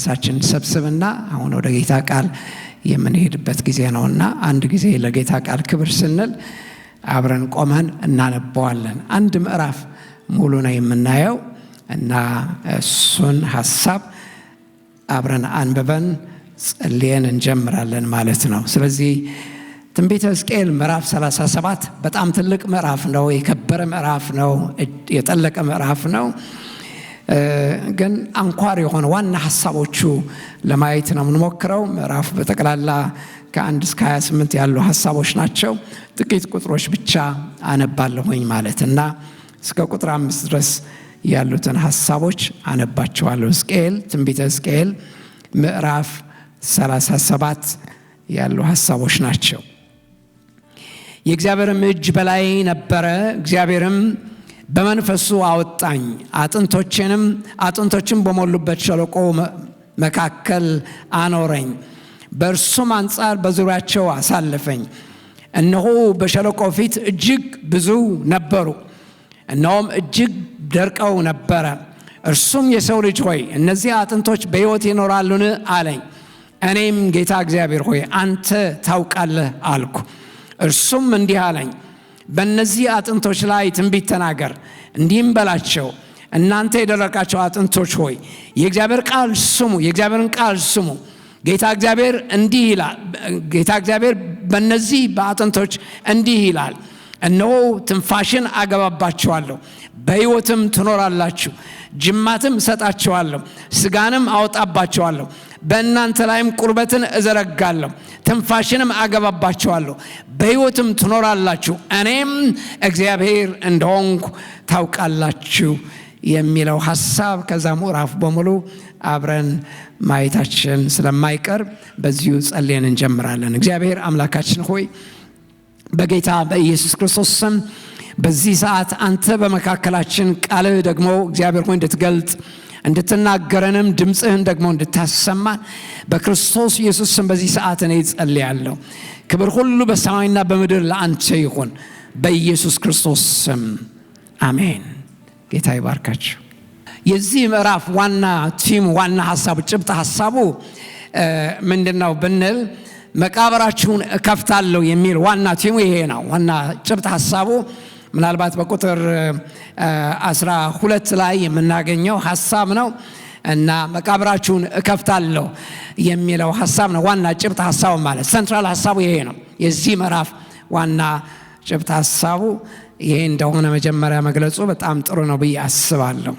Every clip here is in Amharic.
መንፈሳችን ሰብስብና አሁን ወደ ጌታ ቃል የምንሄድበት ጊዜ ነውና አንድ ጊዜ ለጌታ ቃል ክብር ስንል አብረን ቆመን እናነባዋለን። አንድ ምዕራፍ ሙሉ ነው የምናየው እና እሱን ሐሳብ አብረን አንብበን ጸልየን እንጀምራለን ማለት ነው። ስለዚህ ትንቢተ ሕዝቅኤል ምዕራፍ 37 በጣም ትልቅ ምዕራፍ ነው፣ የከበረ ምዕራፍ ነው፣ የጠለቀ ምዕራፍ ነው። ግን አንኳር የሆነ ዋና ሐሳቦቹ ለማየት ነው የምንሞክረው። ምዕራፍ በጠቅላላ ከ1 እስከ 28 ያሉ ሐሳቦች ናቸው። ጥቂት ቁጥሮች ብቻ አነባለሁኝ ማለት እና እስከ ቁጥር 5 ድረስ ያሉትን ሐሳቦች አነባቸዋለሁ። ሕዝቅኤል ትንቢተ ሕዝቅኤል ምዕራፍ 37 ያሉ ሐሳቦች ናቸው። የእግዚአብሔርም እጅ በላይ ነበረ፣ እግዚአብሔርም በመንፈሱ አወጣኝ፣ አጥንቶችም በሞሉበት ሸለቆ መካከል አኖረኝ፣ በእርሱም አንጻር በዙሪያቸው አሳለፈኝ። እነሆ በሸለቆ ፊት እጅግ ብዙ ነበሩ፣ እነሆም እጅግ ደርቀው ነበረ። እርሱም የሰው ልጅ ሆይ እነዚህ አጥንቶች በሕይወት ይኖራሉን አለኝ። እኔም ጌታ እግዚአብሔር ሆይ አንተ ታውቃለህ አልኩ። እርሱም እንዲህ አለኝ፣ በእነዚህ አጥንቶች ላይ ትንቢት ተናገር፣ እንዲህም በላቸው፣ እናንተ የደረቃቸው አጥንቶች ሆይ የእግዚአብሔር ቃል ስሙ፣ የእግዚአብሔርን ቃል ስሙ። ጌታ እግዚአብሔር እንዲህ ይላል፣ ጌታ እግዚአብሔር በእነዚህ በአጥንቶች እንዲህ ይላል፣ እነሆ ትንፋሽን አገባባቸዋለሁ፣ በሕይወትም ትኖራላችሁ፣ ጅማትም እሰጣቸዋለሁ፣ ሥጋንም አወጣባቸዋለሁ፣ በእናንተ ላይም ቁርበትን እዘረጋለሁ፣ ትንፋሽንም አገባባቸዋለሁ፣ በሕይወትም ትኖራላችሁ፣ እኔም እግዚአብሔር እንደሆንኩ ታውቃላችሁ የሚለው ሐሳብ ከዛ ምዕራፍ በሙሉ አብረን ማየታችን ስለማይቀር በዚሁ ጸልየን እንጀምራለን። እግዚአብሔር አምላካችን ሆይ በጌታ በኢየሱስ ክርስቶስ ስም በዚህ ሰዓት አንተ በመካከላችን ቃልህ ደግሞ እግዚአብሔር ሆይ እንድትገልጥ እንድትናገረንም ድምፅህን ደግሞ እንድታሰማን በክርስቶስ ኢየሱስ ስም በዚህ ሰዓት እኔ ጸልያለሁ። ክብር ሁሉ በሰማይና በምድር ለአንተ ይሁን በኢየሱስ ክርስቶስ ስም አሜን። ጌታ ይባርካችሁ። የዚህ ምዕራፍ ዋና ቲም ዋና ሐሳቡ ጭብጥ ሐሳቡ ምንድነው ብንል መቃብራችሁን እከፍታለሁ የሚል ዋና ቲሙ ይሄ ነው። ዋና ጭብጥ ሐሳቡ ምናልባት በቁጥር 12 ላይ የምናገኘው ሐሳብ ነው እና መቃብራችሁን እከፍታለሁ የሚለው ሐሳብ ነው ዋና ጭብጥ ሐሳቡ ማለት ሴንትራል ሐሳቡ ይሄ ነው። የዚህ ምዕራፍ ዋና ጭብጥ ሐሳቡ ይሄ እንደሆነ መጀመሪያ መግለጹ በጣም ጥሩ ነው ብዬ አስባለሁ።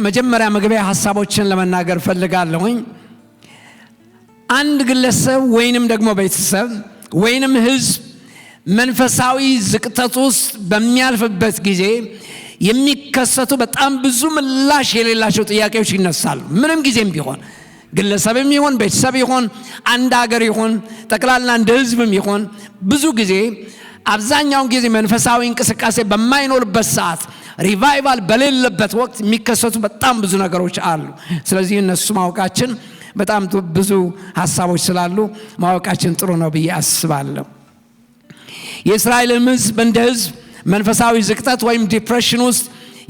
መጀመሪያ መግቢያ ሐሳቦችን ለመናገር ፈልጋለሁኝ። አንድ ግለሰብ ወይንም ደግሞ ቤተሰብ ወይንም ሕዝብ መንፈሳዊ ዝቅጠት ውስጥ በሚያልፍበት ጊዜ የሚከሰቱ በጣም ብዙ ምላሽ የሌላቸው ጥያቄዎች ይነሳሉ። ምንም ጊዜም ቢሆን ግለሰብም ይሆን ቤተሰብ ይሆን አንድ ሀገር ይሆን ጠቅላላ እንደ ሕዝብም ይሆን ብዙ ጊዜ አብዛኛውን ጊዜ መንፈሳዊ እንቅስቃሴ በማይኖርበት ሰዓት ሪቫይቫል በሌለበት ወቅት የሚከሰቱ በጣም ብዙ ነገሮች አሉ። ስለዚህ እነሱ ማወቃችን በጣም ብዙ ሐሳቦች ስላሉ ማወቃችን ጥሩ ነው ብዬ አስባለሁ። የእስራኤል ሕዝብ እንደ ሕዝብ መንፈሳዊ ዝቅጠት ወይም ዲፕሬሽን ውስጥ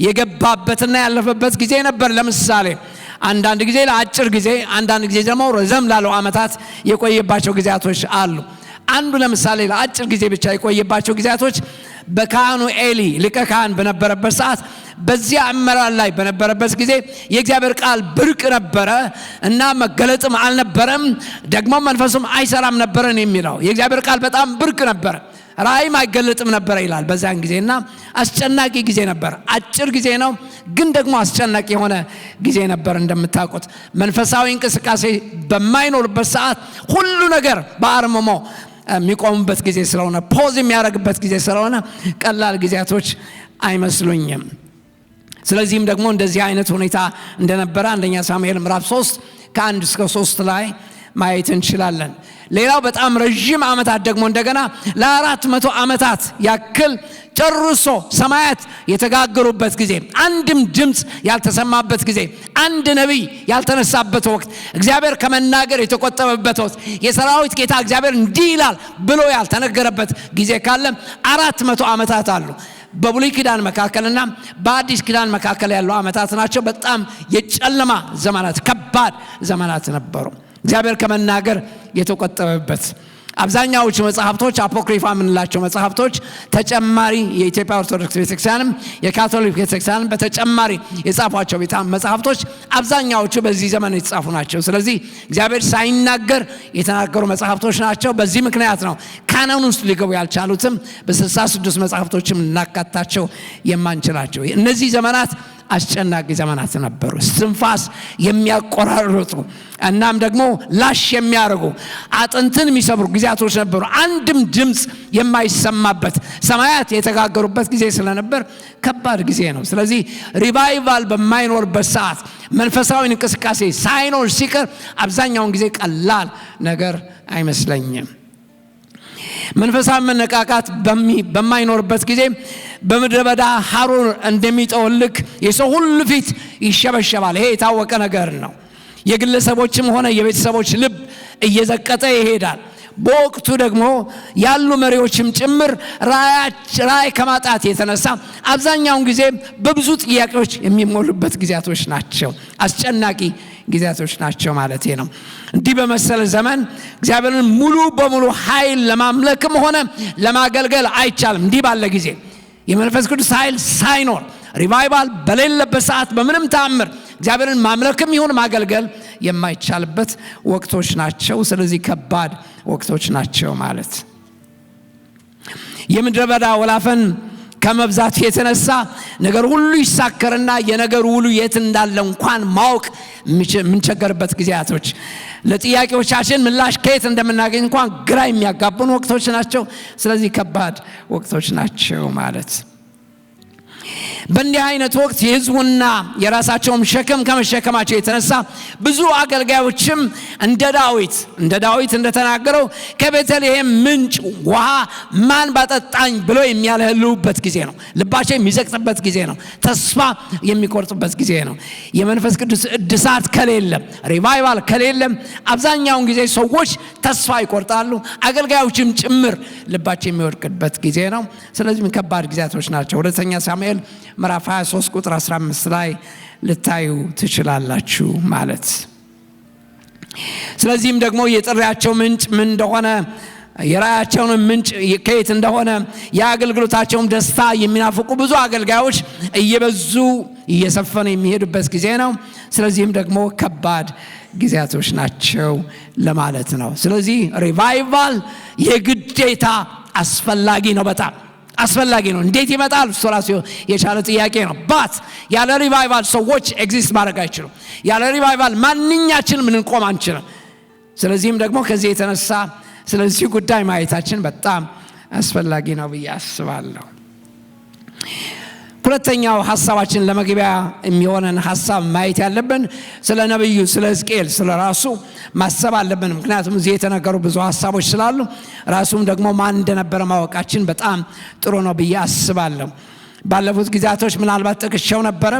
የገባበትና ያለፈበት ጊዜ ነበር። ለምሳሌ አንዳንድ ጊዜ ለአጭር ጊዜ፣ አንዳንድ ጊዜ ደግሞ ረዘም ላለው ዓመታት የቆየባቸው ጊዜያቶች አሉ። አንዱ ለምሳሌ ለአጭር ጊዜ ብቻ የቆየባቸው ጊዜያቶች በካህኑ ኤሊ ሊቀ ካህን በነበረበት ሰዓት በዚያ አመራር ላይ በነበረበት ጊዜ የእግዚአብሔር ቃል ብርቅ ነበረ እና መገለጥም አልነበረም፣ ደግሞ መንፈሱም አይሰራም ነበረን የሚለው የእግዚአብሔር ቃል በጣም ብርቅ ነበረ፣ ራእይም አይገለጥም ነበረ ይላል በዛን ጊዜና አስጨናቂ ጊዜ ነበር። አጭር ጊዜ ነው ግን ደግሞ አስጨናቂ የሆነ ጊዜ ነበር። እንደምታውቁት መንፈሳዊ እንቅስቃሴ በማይኖርበት ሰዓት ሁሉ ነገር በአርምሞ የሚቆምበት ጊዜ ስለሆነ ፖዝ የሚያደርግበት ጊዜ ስለሆነ ቀላል ጊዜያቶች አይመስሉኝም። ስለዚህም ደግሞ እንደዚህ አይነት ሁኔታ እንደነበረ አንደኛ ሳሙኤል ምዕራፍ 3 ከ1 እስከ 3 ላይ ማየት እንችላለን። ሌላው በጣም ረጅም ዓመታት ደግሞ እንደገና ለ400 ዓመታት ያክል ጨርሶ ሰማያት የተጋገሩበት ጊዜ፣ አንድም ድምፅ ያልተሰማበት ጊዜ፣ አንድ ነቢይ ያልተነሳበት ወቅት፣ እግዚአብሔር ከመናገር የተቆጠበበት ወቅት፣ የሰራዊት ጌታ እግዚአብሔር እንዲህ ይላል ብሎ ያልተነገረበት ጊዜ ካለ 400 ዓመታት አሉ። በብሉይ ኪዳን መካከልና በአዲስ ኪዳን መካከል ያሉ ዓመታት ናቸው። በጣም የጨለማ ዘመናት፣ ከባድ ዘመናት ነበሩ። እግዚአብሔር ከመናገር የተቆጠበበት አብዛኛዎቹ መጽሐፍቶች አፖክሪፋ የምንላቸው መጽሐፍቶች ተጨማሪ የኢትዮጵያ ኦርቶዶክስ ቤተክርስቲያንም የካቶሊክ ቤተክርስቲያንም በተጨማሪ የጻፏቸው መጽሐፍቶች አብዛኛዎቹ በዚህ ዘመን የተጻፉ ናቸው። ስለዚህ እግዚአብሔር ሳይናገር የተናገሩ መጽሐፍቶች ናቸው። በዚህ ምክንያት ነው ካኖን ውስጥ ሊገቡ ያልቻሉትም በ66 መጽሐፍቶችም ልናካታቸው የማንችላቸው። እነዚህ ዘመናት አስጨናቂ ዘመናት ነበሩ። እስትንፋስ የሚያቆራርጡ እናም ደግሞ ላሽ የሚያደርጉ አጥንትን የሚሰብሩ ጊዜያቶች ነበሩ። አንድም ድምፅ የማይሰማበት ሰማያት የተጋገሩበት ጊዜ ስለነበር ከባድ ጊዜ ነው። ስለዚህ ሪቫይቫል በማይኖርበት ሰዓት መንፈሳዊ እንቅስቃሴ ሳይኖር ሲቀር አብዛኛውን ጊዜ ቀላል ነገር አይመስለኝም። መንፈሳዊ መነቃቃት በማይኖርበት ጊዜ በምድረ በዳ ሐሩር እንደሚጠወልግ የሰው ሁሉ ፊት ይሸበሸባል። ይሄ የታወቀ ነገር ነው። የግለሰቦችም ሆነ የቤተሰቦች ልብ እየዘቀጠ ይሄዳል። በወቅቱ ደግሞ ያሉ መሪዎችም ጭምር ራእይ ከማጣት የተነሳ አብዛኛውን ጊዜ በብዙ ጥያቄዎች የሚሞሉበት ጊዜያቶች ናቸው። አስጨናቂ ጊዜያቶች ናቸው ማለት ነው። እንዲህ በመሰለ ዘመን እግዚአብሔርን ሙሉ በሙሉ ኃይል ለማምለክም ሆነ ለማገልገል አይቻልም። እንዲህ ባለ ጊዜ የመንፈስ ቅዱስ ኃይል ሳይኖር ሪቫይቫል በሌለበት ሰዓት በምንም ተአምር እግዚአብሔርን ማምለክም ይሁን ማገልገል የማይቻልበት ወቅቶች ናቸው። ስለዚህ ከባድ ወቅቶች ናቸው ማለት። የምድረ በዳ ወላፈን ከመብዛት የተነሳ ነገር ሁሉ ይሳከርና የነገሩ ሁሉ የት እንዳለ እንኳን ማወቅ የምንቸገርበት ጊዜያቶች፣ ለጥያቄዎቻችን ምላሽ ከየት እንደምናገኝ እንኳን ግራ የሚያጋቡን ወቅቶች ናቸው። ስለዚህ ከባድ ወቅቶች ናቸው ማለት። በእንዲህ አይነት ወቅት የሕዝቡና የራሳቸውም ሸክም ከመሸከማቸው የተነሳ ብዙ አገልጋዮችም እንደ ዳዊት እንደተናገረው ከቤተልሔም ምንጭ ውሃ ማን ባጠጣኝ ብሎ የሚያለህልውበት ጊዜ ነው። ልባቸው የሚዘቅጥበት ጊዜ ነው። ተስፋ የሚቆርጡበት ጊዜ ነው። የመንፈስ ቅዱስ እድሳት ከሌለ፣ ሪቫይቫል ከሌለ አብዛኛውን ጊዜ ሰዎች ተስፋ ይቆርጣሉ። አገልጋዮችም ጭምር ልባቸው የሚወድቅበት ጊዜ ነው። ስለዚህ ከባድ ጊዜያቶች ናቸው። ሁለተኛ ሳሙኤል ምዕራፍ 23 ቁጥር 15 ላይ ልታዩ ትችላላችሁ ማለት። ስለዚህም ደግሞ የጥሪያቸው ምንጭ ምን እንደሆነ፣ የራያቸውን ምንጭ ከየት እንደሆነ፣ የአገልግሎታቸውም ደስታ የሚናፍቁ ብዙ አገልጋዮች እየበዙ እየሰፈኑ የሚሄዱበት ጊዜ ነው። ስለዚህም ደግሞ ከባድ ጊዜያቶች ናቸው ለማለት ነው። ስለዚህ ሪቫይቫል የግዴታ አስፈላጊ ነው። በጣም አስፈላጊ ነው። እንዴት ይመጣል? እሱ ራሱ የቻለ ጥያቄ ነው። ባት ያለ ሪቫይቫል ሰዎች ኤግዚስት ማድረግ አይችሉም። ያለ ሪቫይቫል ማንኛችንም ልንቆም አንችልም። ስለዚህም ደግሞ ከዚህ የተነሳ ስለዚህ ጉዳይ ማየታችን በጣም አስፈላጊ ነው ብዬ አስባለሁ። ሁለተኛው ሐሳባችን ለመግቢያ የሚሆነን ሐሳብ ማየት ያለብን ስለ ነብዩ ስለ ሕዝቅኤል ስለ ራሱ ማሰብ አለብን። ምክንያቱም እዚህ የተነገሩ ብዙ ሐሳቦች ስላሉ ራሱም ደግሞ ማን እንደነበረ ማወቃችን በጣም ጥሩ ነው ብዬ አስባለሁ። ባለፉት ጊዜያቶች ምናልባት ጥቅሻው ነበረ።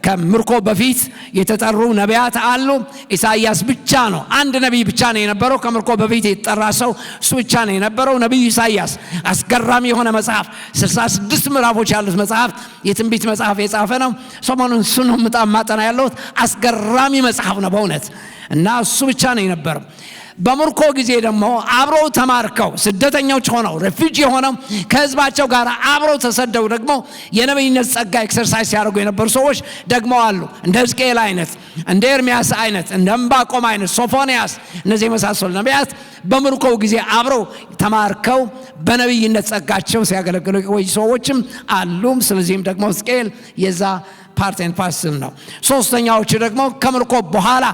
ከምርኮ በፊት የተጠሩ ነቢያት አሉ። ኢሳይያስ ብቻ ነው፣ አንድ ነቢይ ብቻ ነው የነበረው። ከምርኮ በፊት የተጠራ ሰው እሱ ብቻ ነው የነበረው፣ ነቢዩ ኢሳይያስ። አስገራሚ የሆነ መጽሐፍ፣ 66 ምዕራፎች ያሉት መጽሐፍ፣ የትንቢት መጽሐፍ የጻፈ ነው። ሰሞኑን እሱ ነው ማጠና ያለሁት። አስገራሚ መጽሐፍ ነው በእውነት። እና እሱ ብቻ ነው የነበረው። በምርኮ ጊዜ ደግሞ አብረው ተማርከው ስደተኞች ሆነው ሬፊጂ ሆነው ከህዝባቸው ጋር አብረው ተሰደው ደግሞ የነብይነት ጸጋ ኤክሰርሳይዝ ያደርጉ የነበሩ ሰዎች ደግሞ አሉ። እንደ ሕዝቅኤል አይነት፣ እንደ ኤርሚያስ አይነት፣ እንደ ዕንባቆም አይነት፣ ሶፎንያስ፣ እነዚህ የመሳሰሉ ነቢያት በምርኮው ጊዜ አብረው ተማርከው በነብይነት ጸጋቸው ሲያገለግሉ የቆዩ ሰዎችም አሉ። ስለዚህም ደግሞ ሕዝቅኤል የዛ ፓርት ኤንድ ፓርሰል ነው። ሶስተኛዎቹ ደግሞ ከምርኮ በኋላ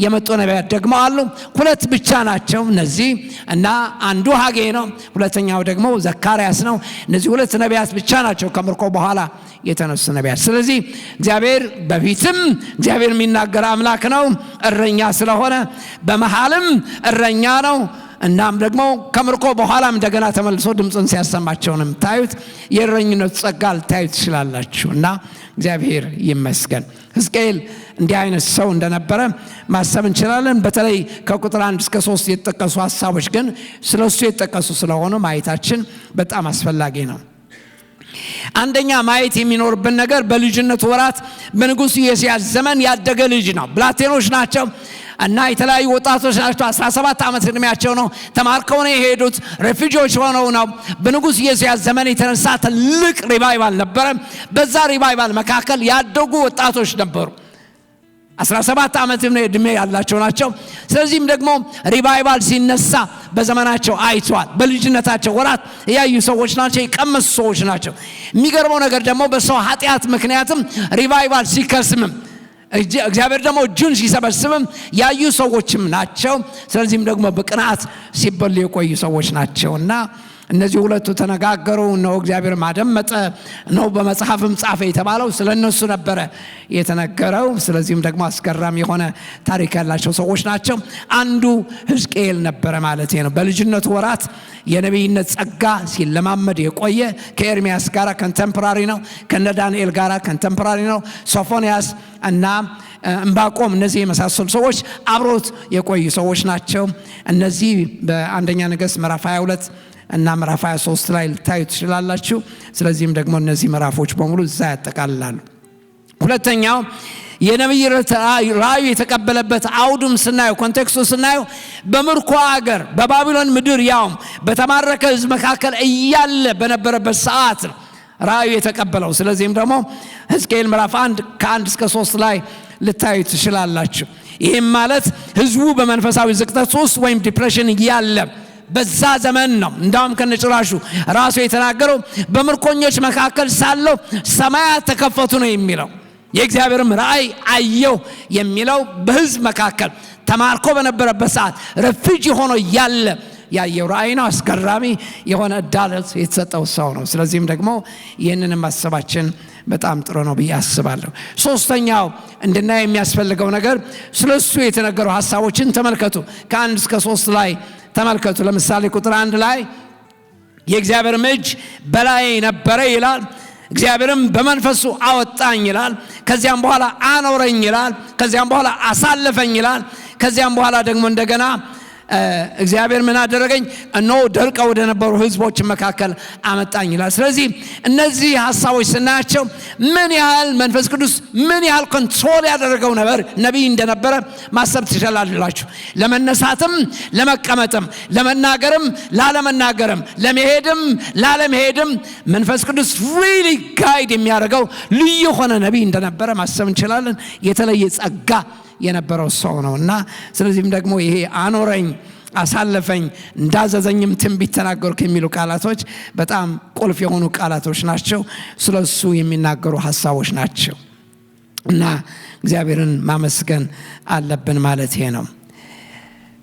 የመጡ ነቢያት ደግሞ አሉ። ሁለት ብቻ ናቸው እነዚህ እና አንዱ ሐጌ ነው፣ ሁለተኛው ደግሞ ዘካርያስ ነው። እነዚህ ሁለት ነቢያት ብቻ ናቸው ከምርኮ በኋላ የተነሱ ነቢያት። ስለዚህ እግዚአብሔር በፊትም እግዚአብሔር የሚናገር አምላክ ነው፣ እረኛ ስለሆነ በመሃልም እረኛ ነው። እናም ደግሞ ከምርኮ በኋላም እንደገና ተመልሶ ድምፁን ሲያሰማቸው ነው የምታዩት። የእረኝነት ጸጋ ልታዩት ትችላላችሁ እና እግዚአብሔር ይመስገን። ሕዝቅኤል እንዲህ አይነት ሰው እንደነበረ ማሰብ እንችላለን። በተለይ ከቁጥር 1 እስከ 3 የተጠቀሱ ሐሳቦች ግን ስለሱ የተጠቀሱ ስለሆኑ ማየታችን በጣም አስፈላጊ ነው። አንደኛ ማየት የሚኖርብን ነገር በልጅነቱ ወራት በንጉሥ ዮስያስ ዘመን ያደገ ልጅ ነው። ብላቴኖች ናቸው እና የተለያዩ ወጣቶች ናቸው። 17 ዓመት ዕድሜያቸው ነው። ተማርከው ነው የሄዱት። ሬፊጂዎች ሆነው ነው። በንጉሥ ዮስያስ ዘመን የተነሳ ትልቅ ሪቫይቫል ነበረ። በዛ ሪቫይቫል መካከል ያደጉ ወጣቶች ነበሩ። 17 ዓመት ዕድሜ ያላቸው ናቸው። ስለዚህም ደግሞ ሪቫይቫል ሲነሳ በዘመናቸው አይቷል። በልጅነታቸው ወራት ያዩ ሰዎች ናቸው። የቀመሱ ሰዎች ናቸው። የሚገርመው ነገር ደግሞ በሰው ኃጢአት ምክንያትም ሪቫይቫል ሲከስምም እግዚአብሔር ደግሞ እጁን ሲሰበስብም ያዩ ሰዎችም ናቸው። ስለዚህም ደግሞ በቅንዓት ሲበሉ የቆዩ ሰዎች ናቸውና እነዚህ ሁለቱ ተነጋገሩ ነው። እግዚአብሔር ማደመጠ ነው። በመጽሐፍም ጻፈ የተባለው ስለነሱ ነበረ የተነገረው። ስለዚህም ደግሞ አስገራሚ የሆነ ታሪክ ያላቸው ሰዎች ናቸው። አንዱ ሕዝቅኤል ነበረ ማለት ነው። በልጅነቱ ወራት የነቢይነት ጸጋ ሲለማመድ የቆየ ከኤርሚያስ ጋር ኮንቴምፖራሪ ነው። ከነ ዳንኤል ጋር ኮንቴምፖራሪ ነው። ሶፎንያስ እና ዕንባቆም እነዚህ የመሳሰሉ ሰዎች አብሮት የቆዩ ሰዎች ናቸው። እነዚህ በአንደኛ ነገሥት ምዕራፍ 22 እና ምዕራፍ 23 ላይ ልታዩ ትችላላችሁ። ስለዚህም ደግሞ እነዚህ ምዕራፎች በሙሉ እዛ ያጠቃልላሉ። ሁለተኛው የነቢይ ራእዩ የተቀበለበት አውዱም ስናየው ኮንቴክስቱ ስናየው በምርኮ አገር በባቢሎን ምድር ያውም በተማረከ ሕዝብ መካከል እያለ በነበረበት ሰዓት ነው ራእዩ የተቀበለው። ስለዚህም ደግሞ ሕዝቅኤል ምዕራፍ 1 ከ1 እስከ 3 ላይ ልታዩ ትችላላችሁ። ይህም ማለት ሕዝቡ በመንፈሳዊ ዝቅጠት ውስጥ ወይም ዲፕሬሽን እያለ በዛ ዘመን ነው። እንዳውም ከነጭራሹ ራሱ የተናገረው በምርኮኞች መካከል ሳለው ሰማያት ተከፈቱ ነው የሚለው። የእግዚአብሔርም ራእይ አየው የሚለው በሕዝብ መካከል ተማርኮ በነበረበት ሰዓት ረፊጂ ሆኖ ያለ ያየው ራእይ ነው። አስገራሚ የሆነ ዕድል የተሰጠው ሰው ነው። ስለዚህም ደግሞ ይህንን ማሰባችን በጣም ጥሩ ነው ብዬ አስባለሁ። ሶስተኛው እንድናይ የሚያስፈልገው ነገር ስለሱ የተነገሩ ሐሳቦችን ተመልከቱ። ከ1 እስከ 3 ላይ ተመልከቱ። ለምሳሌ ቁጥር 1 ላይ የእግዚአብሔር እጅ በላይ ነበረ ይላል። እግዚአብሔርም በመንፈሱ አወጣኝ ይላል። ከዚያም በኋላ አኖረኝ ይላል። ከዚያም በኋላ አሳለፈኝ ይላል። ከዚያም በኋላ ደግሞ እንደገና እግዚአብሔር ምን አደረገኝ? እነሆ ደርቀው ወደ ነበሩ ሕዝቦች መካከል አመጣኝ ይላል። ስለዚህ እነዚህ ሐሳቦች ስናያቸው ምን ያህል መንፈስ ቅዱስ ምን ያህል ኮንትሮል ያደረገው ነቢይ እንደነበረ ማሰብ ትችላላችሁ። ለመነሳትም ለመቀመጥም፣ ለመናገርም ላለመናገርም፣ ለመሄድም ላለመሄድም መንፈስ ቅዱስ ሪሊ ጋይድ የሚያደርገው ልዩ የሆነ ነቢይ እንደነበረ ማሰብ እንችላለን። የተለየ ጸጋ የነበረው ሰው ነውና ስለዚህም ደግሞ ይሄ አኖረኝ፣ አሳለፈኝ፣ እንዳዘዘኝም ትንቢት ተናገሩ ከሚሉ ቃላቶች በጣም ቁልፍ የሆኑ ቃላቶች ናቸው። ስለሱ የሚናገሩ ሐሳቦች ናቸው እና እግዚአብሔርን ማመስገን አለብን ማለት ይሄ ነው።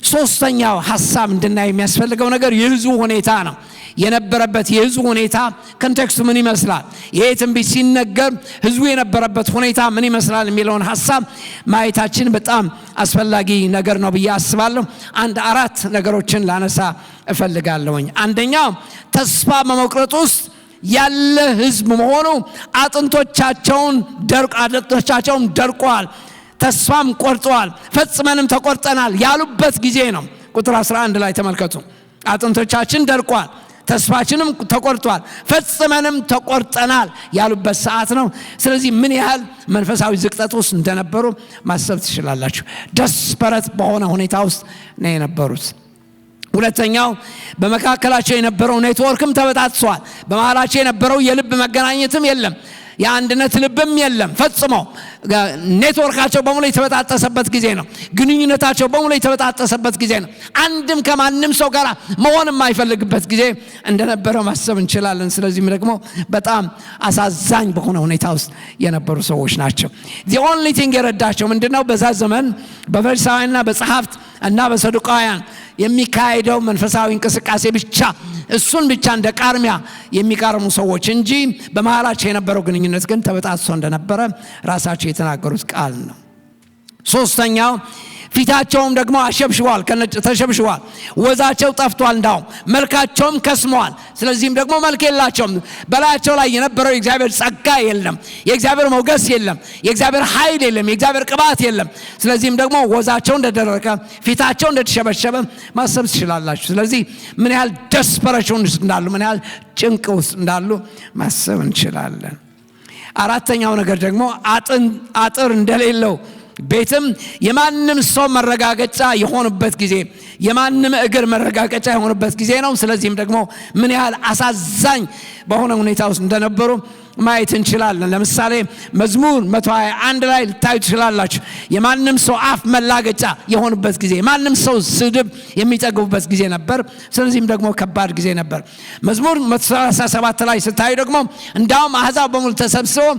ሶስተኛው ሐሳብ እንድናይ የሚያስፈልገው ነገር የሕዝቡ ሁኔታ ነው። የነበረበት የሕዝቡ ሁኔታ ኮንቴክስቱ ምን ይመስላል? ይሄ ትንቢት ሲነገር ሕዝቡ የነበረበት ሁኔታ ምን ይመስላል የሚለውን ሐሳብ ማየታችን በጣም አስፈላጊ ነገር ነው ብዬ አስባለሁ። 4 ነገሮችን ላነሳ እፈልጋለሁኝ። አንደኛው ተስፋ በመቁረጥ ውስጥ ያለ ሕዝብ መሆኑ አጥንቶቻቸውን ደርቀዋል፣ ተስፋም ቆርጠዋል፣ ፈጽመንም ተቆርጠናል ያሉበት ጊዜ ነው። ቁጥር 11 ላይ ተመልከቱ። አጥንቶቻችን ደርቀዋል፣ ተስፋችንም ተቆርጧል፣ ፈጽመንም ተቆርጠናል ያሉበት ሰዓት ነው። ስለዚህ ምን ያህል መንፈሳዊ ዝቅጠት ውስጥ እንደነበሩ ማሰብ ትችላላችሁ። ደስፐረት በሆነ ሁኔታ ውስጥ ነው የነበሩት። ሁለተኛው በመካከላቸው የነበረው ኔትወርክም ተበጣጥሷል። በመሃላቸው የነበረው የልብ መገናኘትም የለም፣ የአንድነት ልብም የለም። ፈጽሞ ኔትወርካቸው በሙሉ የተበጣጠሰበት ጊዜ ነው። ግንኙነታቸው በሙሉ የተበጣጠሰበት ጊዜ ነው። አንድም ከማንም ሰው ጋር መሆን የማይፈልግበት ጊዜ እንደነበረ ማሰብ እንችላለን። ስለዚህም ደግሞ በጣም አሳዛኝ በሆነ ሁኔታ ውስጥ የነበሩ ሰዎች ናቸው። the only thing የረዳቸው ምንድነው? በዛ ዘመን በፈሪሳውያንና በጸሐፍት እና በሰዱቃውያን የሚካሄደው መንፈሳዊ እንቅስቃሴ ብቻ እሱን ብቻ እንደ ቃርሚያ የሚቃርሙ ሰዎች እንጂ በመሃላቸው የነበረው ግንኙነት ግን ተበጣጥሶ እንደነበረ ራሳቸው የተናገሩት ቃል ነው። ሶስተኛው ፊታቸውም ደግሞ አሸብሽቧል፣ ተሸብሽቧል። ወዛቸው ጠፍቷል፣ እንዳውም መልካቸውም ከስመዋል። ስለዚህም ደግሞ መልክ የላቸውም። በላያቸው ላይ የነበረው የእግዚአብሔር ጸጋ የለም፣ የእግዚአብሔር ሞገስ የለም፣ የእግዚአብሔር ኃይል የለም፣ የእግዚአብሔር ቅባት የለም። ስለዚህም ደግሞ ወዛቸው እንደደረቀ፣ ፊታቸው እንደተሸበሸበ ማሰብ ትችላላችሁ። ስለዚህ ምን ያህል ደስፐሬሽን ውስጥ እንዳሉ፣ ምን ያህል ጭንቅ ውስጥ እንዳሉ ማሰብ እንችላለን። አራተኛው ነገር ደግሞ አጥር እንደሌለው ቤትም የማንም ሰው መረጋገጫ የሆነበት ጊዜ፣ የማንም እግር መረጋገጫ የሆነበት ጊዜ ነው። ስለዚህም ደግሞ ምን ያህል አሳዛኝ በሆነ ሁኔታ ውስጥ እንደነበሩ ማየት እንችላለን። ለምሳሌ መዝሙር 121 ላይ ልታዩ ትችላላችሁ። የማንም ሰው አፍ መላገጫ የሆነበት ጊዜ፣ የማንም ሰው ስድብ የሚጠግቡበት ጊዜ ነበር። ስለዚህም ደግሞ ከባድ ጊዜ ነበር። መዝሙር 137 ላይ ስታዩ ደግሞ እንዳውም አሕዛብ በሙሉ ተሰብስበው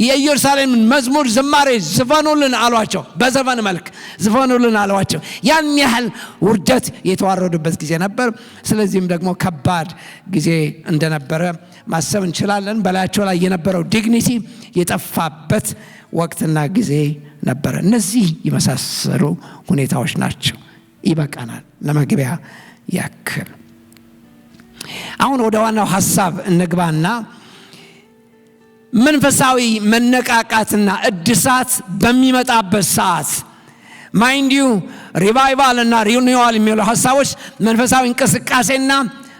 የኢየሩሳሌም መዝሙር ዝማሬ ዝፈኑልን አሏቸው። በዘፈን መልክ ዝፈኑልን አሏቸው። ያን ያህል ውርደት የተዋረዱበት ጊዜ ነበር። ስለዚህም ደግሞ ከባድ ጊዜ እንደነበረ ማሰብ እንችላለን። በላያቸው ላይ የነበረው ዲግኒቲ የጠፋበት ወቅትና ጊዜ ነበረ። እነዚህ የመሳሰሉ ሁኔታዎች ናቸው። ይበቃናል ለመግቢያ ያክል። አሁን ወደ ዋናው ሐሳብ እንግባና መንፈሳዊ መነቃቃትና እድሳት በሚመጣበት ሰዓት ማይንድ ዩ ሪቫይቫል እና ሪኒዋል የሚሉ ሐሳቦች መንፈሳዊ እንቅስቃሴና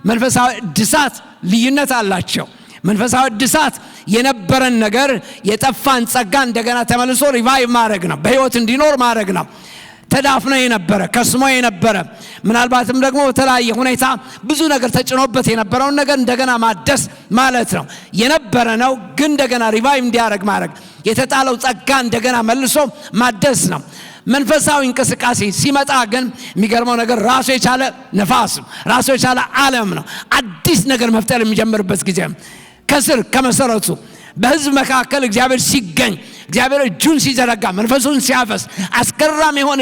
መንፈሳዊ እድሳት ልዩነት አላቸው። መንፈሳዊ እድሳት የነበረን ነገር የጠፋን ጸጋ እንደገና ተመልሶ ሪቫይቭ ማድረግ ነው፣ በህይወት እንዲኖር ማድረግ ነው። ተዳፍኖ የነበረ ከስሞ የነበረ ምናልባትም ደግሞ በተለያየ ሁኔታ ብዙ ነገር ተጭኖበት የነበረውን ነገር እንደገና ማደስ ማለት ነው። የነበረ ነው ግን እንደገና ሪቫይቭ እንዲያደርግ ማድረግ፣ የተጣለው ጸጋ እንደገና መልሶ ማደስ ነው። መንፈሳዊ እንቅስቃሴ ሲመጣ ግን የሚገርመው ነገር ራሱ የቻለ ነፋስ ነው፣ ራሱ የቻለ ዓለም ነው። አዲስ ነገር መፍጠር የሚጀምርበት ጊዜ ከስር ከመሰረቱ በህዝብ መካከል እግዚአብሔር ሲገኝ፣ እግዚአብሔር እጁን ሲዘረጋ፣ መንፈሱን ሲያፈስ አስገራሚ የሆነ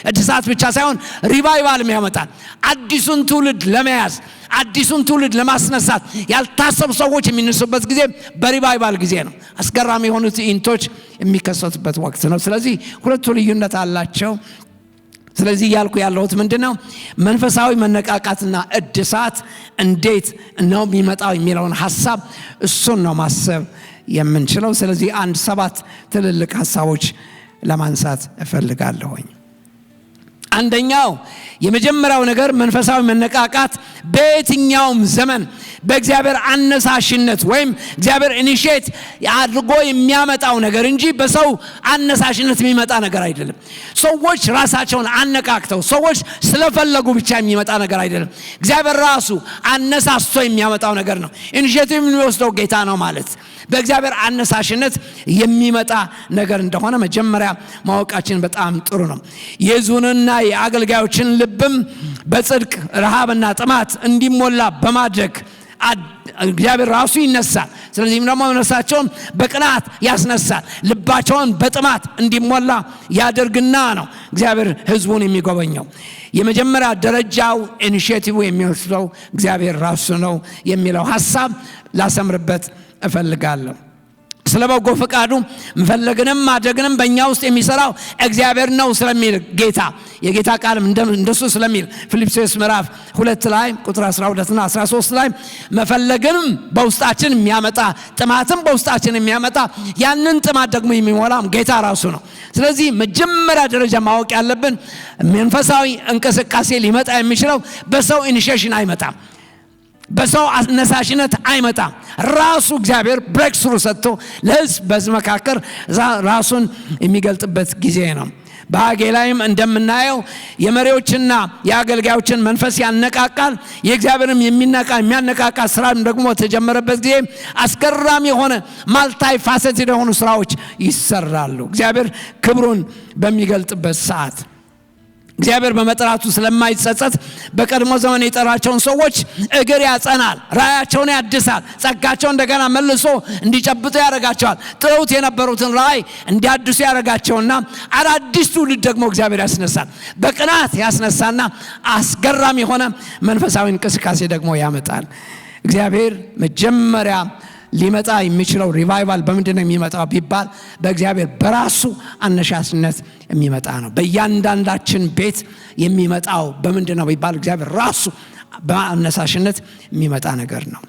እድሳት ብቻ ሳይሆን ሪቫይቫልም ያመጣል። አዲሱን ትውልድ ለመያዝ፣ አዲሱን ትውልድ ለማስነሳት ያልታሰቡ ሰዎች የሚነሱበት ጊዜ በሪቫይቫል ጊዜ ነው። አስገራሚ የሆኑ ትዕይንቶች የሚከሰቱበት ወቅት ነው። ስለዚህ ሁለቱ ልዩነት አላቸው። ስለዚህ ያልኩ ያለሁት ምንድነው? መንፈሳዊ መነቃቃትና እድሳት እንዴት ነው የሚመጣው የሚለውን ሐሳብ እሱን ነው ማሰብ የምንችለው። ስለዚህ 7 ትልልቅ ሐሳቦች ለማንሳት እፈልጋለሁኝ። አንደኛው የመጀመሪያው ነገር መንፈሳዊ መነቃቃት በየትኛውም ዘመን በእግዚአብሔር አነሳሽነት ወይም እግዚአብሔር ኢኒሺየት አድርጎ የሚያመጣው ነገር እንጂ በሰው አነሳሽነት የሚመጣ ነገር አይደለም። ሰዎች ራሳቸውን አነቃቅተው ሰዎች ስለፈለጉ ብቻ የሚመጣ ነገር አይደለም። እግዚአብሔር ራሱ አነሳስቶ የሚያመጣው ነገር ነው። ኢኒሺየቲቭ የሚወስደው ጌታ ነው ማለት በእግዚአብሔር አነሳሽነት የሚመጣ ነገር እንደሆነ መጀመሪያ ማወቃችን በጣም ጥሩ ነው። የሕዝቡንና የአገልጋዮችን ልብም በጽድቅ ረሃብና ጥማት እንዲሞላ በማድረግ እግዚአብሔር ራሱ ይነሳል። ስለዚህም ደግሞ ነፍሳቸውን በቅናት ያስነሳል፣ ልባቸውን በጥማት እንዲሞላ ያደርግና ነው እግዚአብሔር ሕዝቡን የሚጎበኘው። የመጀመሪያ ደረጃው ኢኒሺየቲቭ የሚወስደው እግዚአብሔር ራሱ ነው የሚለው ሐሳብ ላሰምርበት እፈልጋለሁ። ስለ በጎ ፈቃዱ መፈለግንም ማድረግንም በእኛ ውስጥ የሚሰራው እግዚአብሔር ነው ስለሚል ጌታ የጌታ ቃልም እንደሱ ስለሚል ፊልጵስዩስ ምዕራፍ 2 ላይ ቁጥር 12 እና 13 ላይ መፈለግንም በውስጣችን የሚያመጣ ጥማትም በውስጣችን የሚያመጣ ያንን ጥማት ደግሞ የሚሞላም ጌታ ራሱ ነው። ስለዚህ መጀመሪያ ደረጃ ማወቅ ያለብን መንፈሳዊ እንቅስቃሴ ሊመጣ የሚችለው በሰው ኢኒሺዬሽን አይመጣም፣ በሰው አነሳሽነት አይመጣም። ራሱ እግዚአብሔር ብሬክ ስሩ ሰጥቶ ለሕዝብ በሕዝብ መካከል ራሱን የሚገልጥበት ጊዜ ነው። በሐጌ ላይም እንደምናየው የመሪዎችና የአገልጋዮችን መንፈስ ያነቃቃል። የእግዚአብሔርም የሚያነቃቃ ስራም ደግሞ ተጀመረበት ጊዜ አስገራሚ የሆነ ማልታይ ፋሰት የሆኑ ስራዎች ይሰራሉ። እግዚአብሔር ክብሩን በሚገልጥበት ሰዓት እግዚአብሔር በመጥራቱ ስለማይጸጸት በቀድሞ ዘመን የጠራቸውን ሰዎች እግር ያጸናል፣ ራእያቸውን ያድሳል፣ ጸጋቸውን እንደገና መልሶ እንዲጨብጡ ያደርጋቸዋል። ጥለውት የነበሩትን ራእይ እንዲያድሱ ያደርጋቸውና አዳዲስ ትውልድ ደግሞ እግዚአብሔር ያስነሳል። በቅናት ያስነሳና አስገራሚ የሆነ መንፈሳዊ እንቅስቃሴ ደግሞ ያመጣል። እግዚአብሔር መጀመሪያ ሊመጣ የሚችለው ሪቫይቫል በምንድነው የሚመጣው ቢባል በእግዚአብሔር በራሱ አነሳሽነት የሚመጣ ነው። በእያንዳንዳችን ቤት የሚመጣው በምንድነው ቢባል እግዚአብሔር ራሱ በአነሳሽነት የሚመጣ ነገር ነው።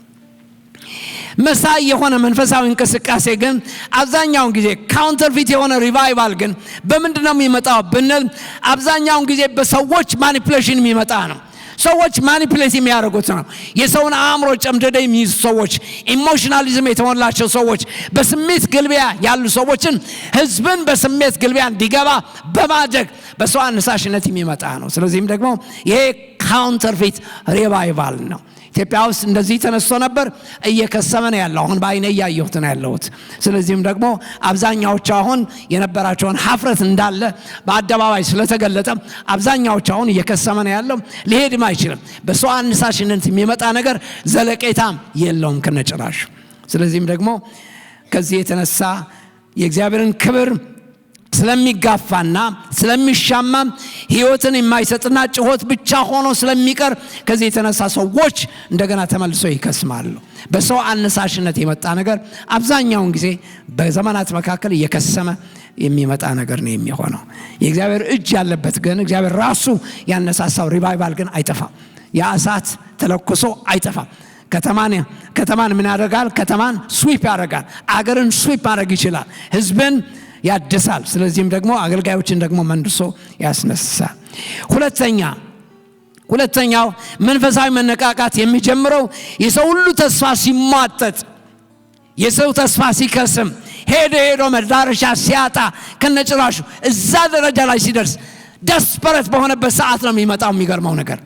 መሳይ የሆነ መንፈሳዊ እንቅስቃሴ ግን አብዛኛውን ጊዜ ካውንተርፊት የሆነ ሪቫይቫል ግን በምንድነው የሚመጣው ብንል አብዛኛውን ጊዜ በሰዎች ማኒፑሌሽን የሚመጣ ነው። ሰዎች ማኒፑሌት የሚያደርጉት ነው። የሰውን አእምሮ ጨምድደው የሚይዙ ሰዎች፣ ኢሞሽናሊዝም የተሞላቸው ሰዎች፣ በስሜት ግልቢያ ያሉ ሰዎችን ህዝብን በስሜት ግልቢያ እንዲገባ በማድረግ በሰው አነሳሽነት የሚመጣ ነው። ስለዚህም ደግሞ ይሄ ካውንተርፊት ሪቫይቫል ነው። ኢትዮጵያ ውስጥ እንደዚህ ተነስቶ ነበር፣ እየከሰመ ነው ያለው። አሁን በአይኔ እያየሁት ነው ያለሁት። ስለዚህም ደግሞ አብዛኛዎቹ አሁን የነበራቸውን ሀፍረት እንዳለ በአደባባይ ስለተገለጠ አብዛኛዎቹ አሁን እየከሰመ ነው ያለው። ሊሄድም አይችልም። በሰው አነሳሽነት የሚመጣ ነገር ዘለቄታም የለውም ከነጭራሹ። ስለዚህም ደግሞ ከዚህ የተነሳ የእግዚአብሔርን ክብር ስለሚጋፋና ስለሚሻማ ህይወትን የማይሰጥና ጭሆት ብቻ ሆኖ ስለሚቀር ከዚህ የተነሳ ሰዎች እንደገና ተመልሰው ይከስማሉ። በሰው አነሳሽነት የመጣ ነገር አብዛኛውን ጊዜ በዘመናት መካከል እየከሰመ የሚመጣ ነገር ነው የሚሆነው። የእግዚአብሔር እጅ ያለበት ግን እግዚአብሔር ራሱ ያነሳሳው ሪቫይቫል ግን አይጠፋም። ያ እሳት ተለኩሶ አይጠፋም። ከተማን ምን ያደርጋል? ከተማን ስዊፕ ያደርጋል። አገርን ስዊፕ ማድረግ ይችላል። ህዝብን ያድሳል። ስለዚህም ደግሞ አገልጋዮችን ደግሞ መንድሶ ያስነሳል። ሁለተኛው መንፈሳዊ መነቃቃት የሚጀምረው የሰው ሁሉ ተስፋ ሲሟጠጥ፣ የሰው ተስፋ ሲከስም፣ ሄዶ መዳረሻ ሲያጣ፣ ከነጭራሹ እዛ ደረጃ ላይ ሲደርስ ደስፐሬት በሆነበት ሰዓት ነው የሚመጣው። የሚገርመው ነገር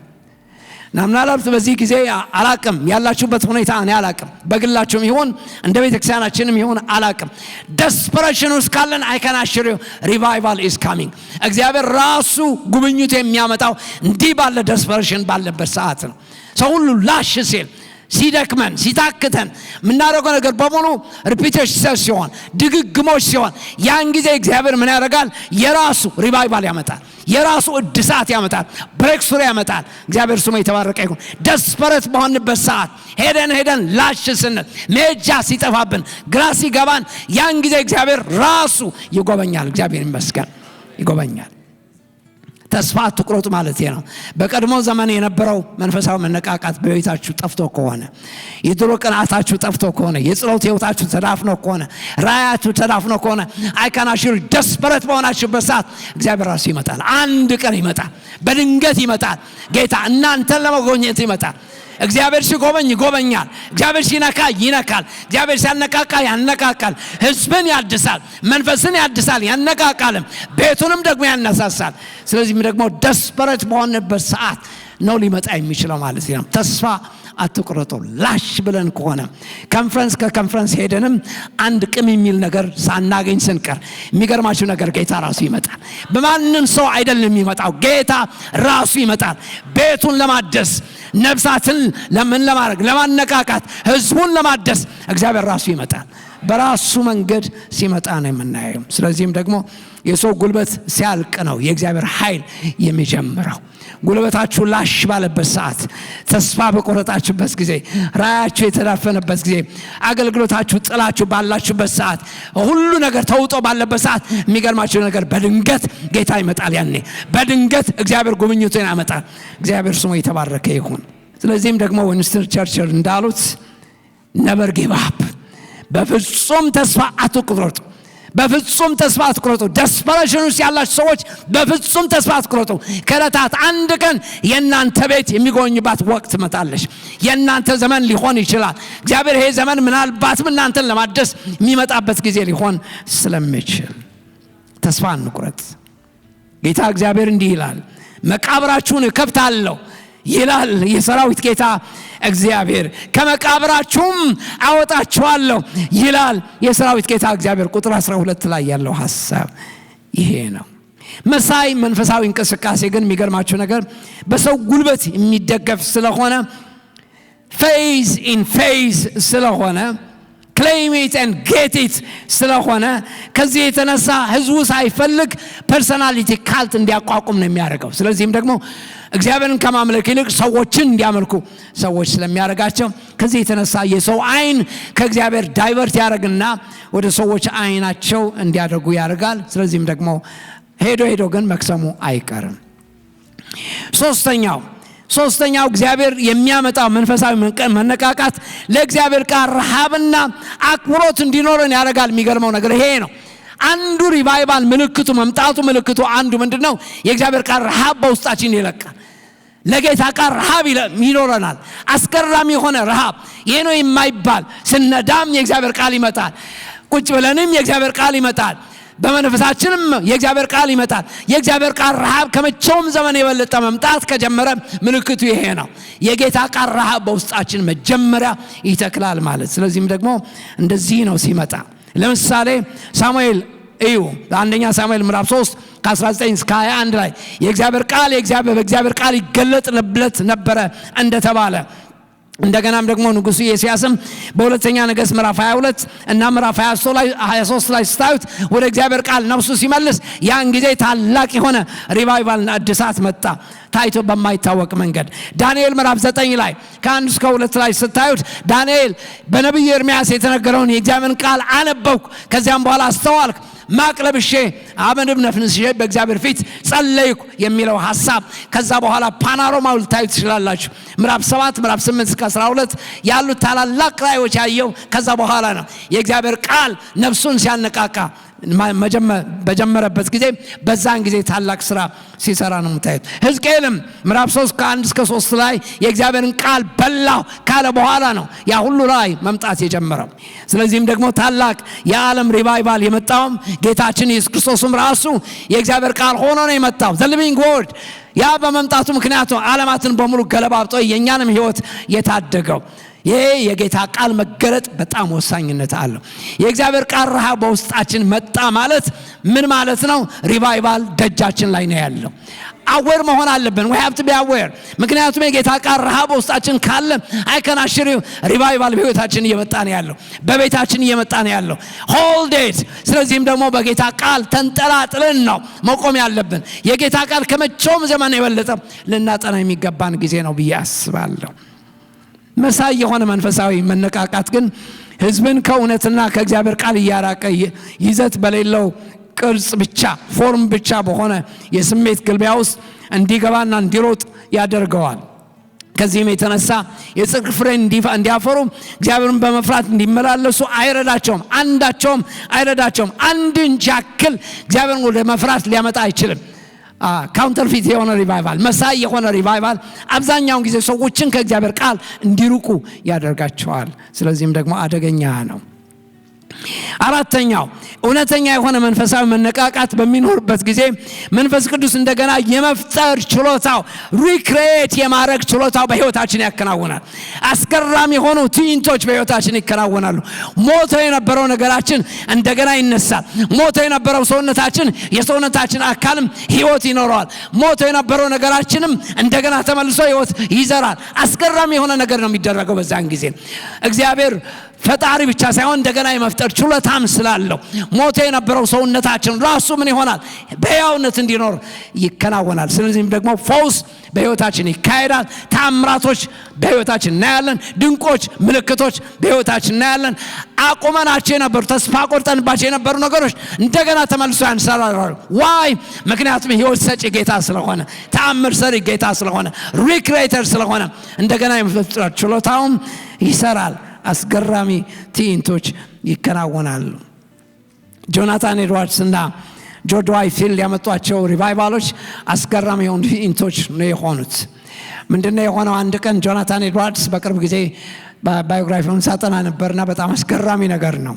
ምናልባት በዚህ ጊዜ አላቅም ያላችሁበት ሁኔታ እኔ አላቅም፣ በግላችሁም ይሁን እንደ ቤተክርስቲያናችንም ይሁን አላቅም። ደስፐሬሽን ውስጥ ካለን I can assure you revival is coming። እግዚአብሔር ራሱ ጉብኝት የሚያመጣው እንዲህ ባለ ደስፐሬሽን ባለበት ሰዓት ነው። ሰው ሁሉ ላሽ ሲል፣ ሲደክመን፣ ሲታክተን የምናደርገው ነገር በሙሉ ሪፒቴሽን ሲሆን፣ ድግግሞች ሲሆን ያን ጊዜ እግዚአብሔር ምን ያደርጋል? የራሱ ሪቫይቫል ያመጣል። የራሱ እድሳት ያመጣል። ብሬክስሩ ያመጣል። እግዚአብሔር ስሙ የተባረከ ይሁን። ደስፐሬት በሆንበት ሰዓት ሄደን ላሽ ስንል፣ መሄጃ ሲጠፋብን፣ ግራ ሲገባን ያን ጊዜ እግዚአብሔር ራሱ ይጎበኛል። እግዚአብሔር ይመስገን ይጎበኛል። ተስፋ አትቁረጡ ማለት ነው። በቀድሞ ዘመን የነበረው መንፈሳዊ መነቃቃት በቤታችሁ ጠፍቶ ከሆነ፣ የድሮ ቅናታችሁ ጠፍቶ ከሆነ፣ የጸሎት ህይወታችሁ ተዳፍኖ ከሆነ፣ ራያችሁ ተዳፍኖ ከሆነ አይካናሽሩ ደስፐሬት በሆናችሁበት ሰዓት እግዚአብሔር ራሱ ይመጣል። አንድ ቀን ይመጣል። በድንገት ይመጣል። ጌታ እናንተን ለመጎብኘት ይመጣል። እግዚአብሔር ሲጎበኝ ይጎበኛል። እግዚአብሔር ሲነካ ይነካል። እግዚአብሔር ሲያነቃቃ ያነቃቃል። ህዝብን ያድሳል፣ መንፈስን ያድሳል፣ ያነቃቃልም፣ ቤቱንም ደግሞ ያነሳሳል። ስለዚህም ደግሞ ደስፐሬት በሆነበት ሰዓት ነው ሊመጣ የሚችለው ማለት ነው። ተስፋ አትቁረጡ። ላሽ ብለን ከሆነ ከኮንፈረንስ ሄደንም አንድ ቅም የሚል ነገር ሳናገኝ ስንቀር የሚገርማችሁ ነገር ጌታ ራሱ ይመጣል። በማንም ሰው አይደለም የሚመጣው፣ ጌታ ራሱ ይመጣል። ቤቱን ለማደስ፣ ነፍሳትን ለማድረግ፣ ለማነቃቃት፣ ህዝቡን ለማደስ እግዚአብሔር ራሱ ይመጣል። በራሱ መንገድ ሲመጣ ነው የምናየው። ስለዚህም ደግሞ የሰው ጉልበት ሲያልቅ ነው የእግዚአብሔር ኃይል የሚጀምረው። ጉልበታችሁ ላሽ ባለበት ሰዓት፣ ተስፋ በቆረጣችሁበት ጊዜ፣ ራያችሁ የተዳፈነበት ጊዜ፣ አገልግሎታችሁ ጥላችሁ ባላችሁበት ሰዓት፣ ሁሉ ነገር ተውጦ ባለበት ሰዓት የሚገርማችሁ ነገር በድንገት ጌታ ይመጣል። ያኔ በድንገት እግዚአብሔር ጉብኝቱን ያመጣል። እግዚአብሔር ስሙ የተባረከ ይሁን። ስለዚህም ደግሞ ዊንስተን ቸርችል እንዳሉት never give up። በፍጹም ተስፋ አትቁረጡ። በፍጹም ተስፋ አትቁረጡ። ደስፐሬሽን ውስጥ ያላችሁ ሰዎች በፍጹም ተስፋ አትቁረጡ። ከዕለታት አንድ ቀን የእናንተ ቤት የሚጎበኝባት ወቅት መጣለች። የእናንተ ዘመን ሊሆን ይችላል። እግዚአብሔር ይሄ ዘመን ምናልባትም እናንተን ለማደስ የሚመጣበት ጊዜ ሊሆን ስለሚችል ተስፋ አንቁረጥ። ጌታ እግዚአብሔር እንዲህ ይላል፣ መቃብራችሁን እከፍታለሁ ይላል የሰራዊት ጌታ እግዚአብሔር፣ ከመቃብራችሁም አወጣችኋለሁ ይላል የሰራዊት ጌታ እግዚአብሔር። ቁጥር 12 ላይ ያለው ሐሳብ ይሄ ነው። መሳይ መንፈሳዊ እንቅስቃሴ ግን የሚገርማችሁ ነገር በሰው ጉልበት የሚደገፍ ስለሆነ ፌዝ ኢን ፌዝ ስለሆነ claim it and get it ስለሆነ ከዚህ የተነሳ ህዝቡ ሳይፈልግ ፐርሰናሊቲ ካልት እንዲያቋቁም ነው የሚያደርገው። ስለዚህም ደግሞ እግዚአብሔርን ከማምለክ ይልቅ ሰዎችን እንዲያመልኩ ሰዎች ስለሚያደርጋቸው ከዚህ የተነሳ የሰው አይን ከእግዚአብሔር ዳይቨርት ያደርግና ወደ ሰዎች አይናቸው እንዲያደርጉ ያደርጋል። ስለዚህም ደግሞ ሄዶ ግን መክሰሙ አይቀርም። ሶስተኛው እግዚአብሔር የሚያመጣው መንፈሳዊ መነቃቃት ለእግዚአብሔር ቃል ረሃብና አክብሮት እንዲኖረን ያደርጋል። የሚገርመው ነገር ይሄ ነው። አንዱ ሪቫይቫል ምልክቱ አንዱ ምንድነው? የእግዚአብሔር ቃል ረሃብ በውስጣችን ይለቃል። ለጌታ ቃል ረሃብ ይኖረናል። አስገራሚ የሆነ ረሃብ። ይሄ ነው የማይባል ስነዳም የእግዚአብሔር ቃል ይመጣል። ቁጭ ብለንም የእግዚአብሔር ቃል ይመጣል። በመንፈሳችንም የእግዚአብሔር ቃል ይመጣል። የእግዚአብሔር ቃል ረሃብ ከመቼውም ዘመን የበለጠ መምጣት ከጀመረ ምልክቱ ይሄ ነው። የጌታ ቃል ረሃብ በውስጣችን መጀመሪያ ይተክላል ማለት። ስለዚህም ደግሞ እንደዚህ ነው ሲመጣ። ለምሳሌ ሳሙኤል እዩ በአንደኛ ሳሙኤል ምዕራፍ 3 ከ19 እስከ 21 ላይ የእግዚአብሔር ቃል ይገለጥለት ነበረ እንደተባለ እንደገናም ደግሞ ንጉሡ ኢዮስያስም በሁለተኛ ነገሥት ምዕራፍ 22 እና ምዕራፍ 23 ላይ ስታዩት ወደ እግዚአብሔር ቃል ነፍሱ ሲመልስ ያን ጊዜ ታላቅ የሆነ ሪቫይቫልና እድሳት መጣ ታይቶ በማይታወቅ መንገድ። ዳንኤል ምዕራፍ 9 ላይ ከ1 እስከ 2 ላይ ስታዩት ዳንኤል በነቢዩ ኤርምያስ የተነገረውን የእግዚአብሔርን ቃል አነበብኩ፣ ከዚያም በኋላ አስተዋልኩ፣ ማቅ ለብሼ አመድም ነፍንሼ በእግዚአብሔር ፊት ጸለይኩ የሚለው ሐሳብ ከዛ በኋላ ፓኖራማው ልታዩ ትችላላችሁ። ምዕራፍ 7 ምዕራፍ 8 እስከ 12 ያሉት ታላላቅ ራእዮች ያየው ከዛ በኋላ ነው። የእግዚአብሔር ቃል ነፍሱን ሲያነቃቃ በጀመረበት ጊዜ በዛን ጊዜ ታላቅ ስራ ሲሰራ ነው የምታዩት። ሕዝቅኤልም ምዕራፍ 3 ከ1 እስከ 3 ላይ የእግዚአብሔርን ቃል በላሁ ካለ በኋላ ነው ያ ሁሉ ራእይ መምጣት የጀመረው። ስለዚህም ደግሞ ታላቅ የዓለም ሪቫይቫል የመጣውም ጌታችን ኢየሱስ ክርስቶስም ራሱ የእግዚአብሔር ቃል ሆኖ ነው የመጣው። ዘ ሊቪንግ ወርድ ያ በመምጣቱ ምክንያቱ ዓለማትን በሙሉ ገለባብጦ የኛንም ህይወት የታደገው ይሄ የጌታ ቃል መገለጥ በጣም ወሳኝነት አለው። የእግዚአብሔር ቃል ረሃብ በውስጣችን መጣ ማለት ምን ማለት ነው? ሪቫይቫል ደጃችን ላይ ነው ያለው። አዌር መሆን አለብን። we have to be aware። ምክንያቱም የጌታ ቃል ረሃብ በውስጣችን ካለ አይከናሽሪ ሪቫይቫል በህይወታችን እየመጣ ነው ያለው፣ በቤታችን እየመጣ ነው ያለው። hold it። ስለዚህም ደግሞ በጌታ ቃል ተንጠላጥለን ነው መቆም ያለብን። የጌታ ቃል ከመቼውም ዘመን የበለጠ ልናጠና የሚገባን ጊዜ ነው ብዬ አስባለሁ። መሳይ የሆነ መንፈሳዊ መነቃቃት ግን ህዝብን ከእውነትና ከእግዚአብሔር ቃል እያራቀ ይዘት በሌለው ቅርጽ ብቻ ፎርም ብቻ በሆነ የስሜት ግልቢያ ውስጥ እንዲገባና እንዲሮጥ ያደርገዋል። ከዚህም የተነሳ የጽድቅ ፍሬ እንዲያፈሩ እግዚአብሔርን በመፍራት እንዲመላለሱ አይረዳቸውም፣ አንዳቸውም አይረዳቸውም። አንድ እንጂ ያክል እግዚአብሔርን ወደ መፍራት ሊያመጣ አይችልም። ካውንተርፊት የሆነ ሪቫይቫል፣ መሳይ የሆነ ሪቫይቫል አብዛኛውን ጊዜ ሰዎችን ከእግዚአብሔር ቃል እንዲሩቁ ያደርጋቸዋል። ስለዚህም ደግሞ አደገኛ ነው። አራተኛው እውነተኛ የሆነ መንፈሳዊ መነቃቃት በሚኖርበት ጊዜ መንፈስ ቅዱስ እንደገና የመፍጠር ችሎታው ሪክሬት የማድረግ ችሎታው በህይወታችን ያከናውናል። አስገራሚ የሆኑ ትዕይንቶች በህይወታችን ይከናወናሉ። ሞቶ የነበረው ነገራችን እንደገና ይነሳል። ሞቶ የነበረው የሰውነታችን አካልም ህይወት ይኖረዋል። ሞቶ የነበረው ነገራችንም እንደገና ተመልሶ ህይወት ይዘራል። አስገራሚ የሆነ ነገር ነው የሚደረገው በዛን ጊዜ። እግዚአብሔር ፈጣሪ ብቻ ሳይሆን እንደገና የመፍጠር ችሎታም ስላለው ሞቶ የነበረው ሰውነታችን ራሱ ምን ይሆናል? በሕያውነት እንዲኖር ይከናወናል። ስለዚህም ደግሞ ፈውስ በህይወታችን ይካሄዳል። ተአምራቶች በህይወታችን እናያለን። ድንቆች ምልክቶች በህይወታችን እናያለን። አቁመናቸው የነበሩ ተስፋ ቆርጠንባቸው የነበሩ ነገሮች እንደገና ተመልሶ ያንሰራራሉ። ዋይ? ምክንያቱም ህይወት ሰጪ ጌታ ስለሆነ፣ ተአምር ሰሪ ጌታ ስለሆነ፣ ሪክሬተር ስለሆነ እንደገና የመፍጠር ችሎታውም ይሰራል። አስገራሚ ትዕይንቶች ይከናወናሉ። ጆናታን ኤድዋርድስ እና ጆርጅ ዋይትፊልድ ያመጧቸው ሪቫይቫሎች አስገራሚ የሆኑ ትዕይንቶች ነው የሆኑት። ምንድነው የሆነው? አንድ ቀን ጆናታን ኤድዋርድስ በቅርብ ጊዜ ባዮግራፊውን ሳጠና ነበርና በጣም አስገራሚ ነገር ነው።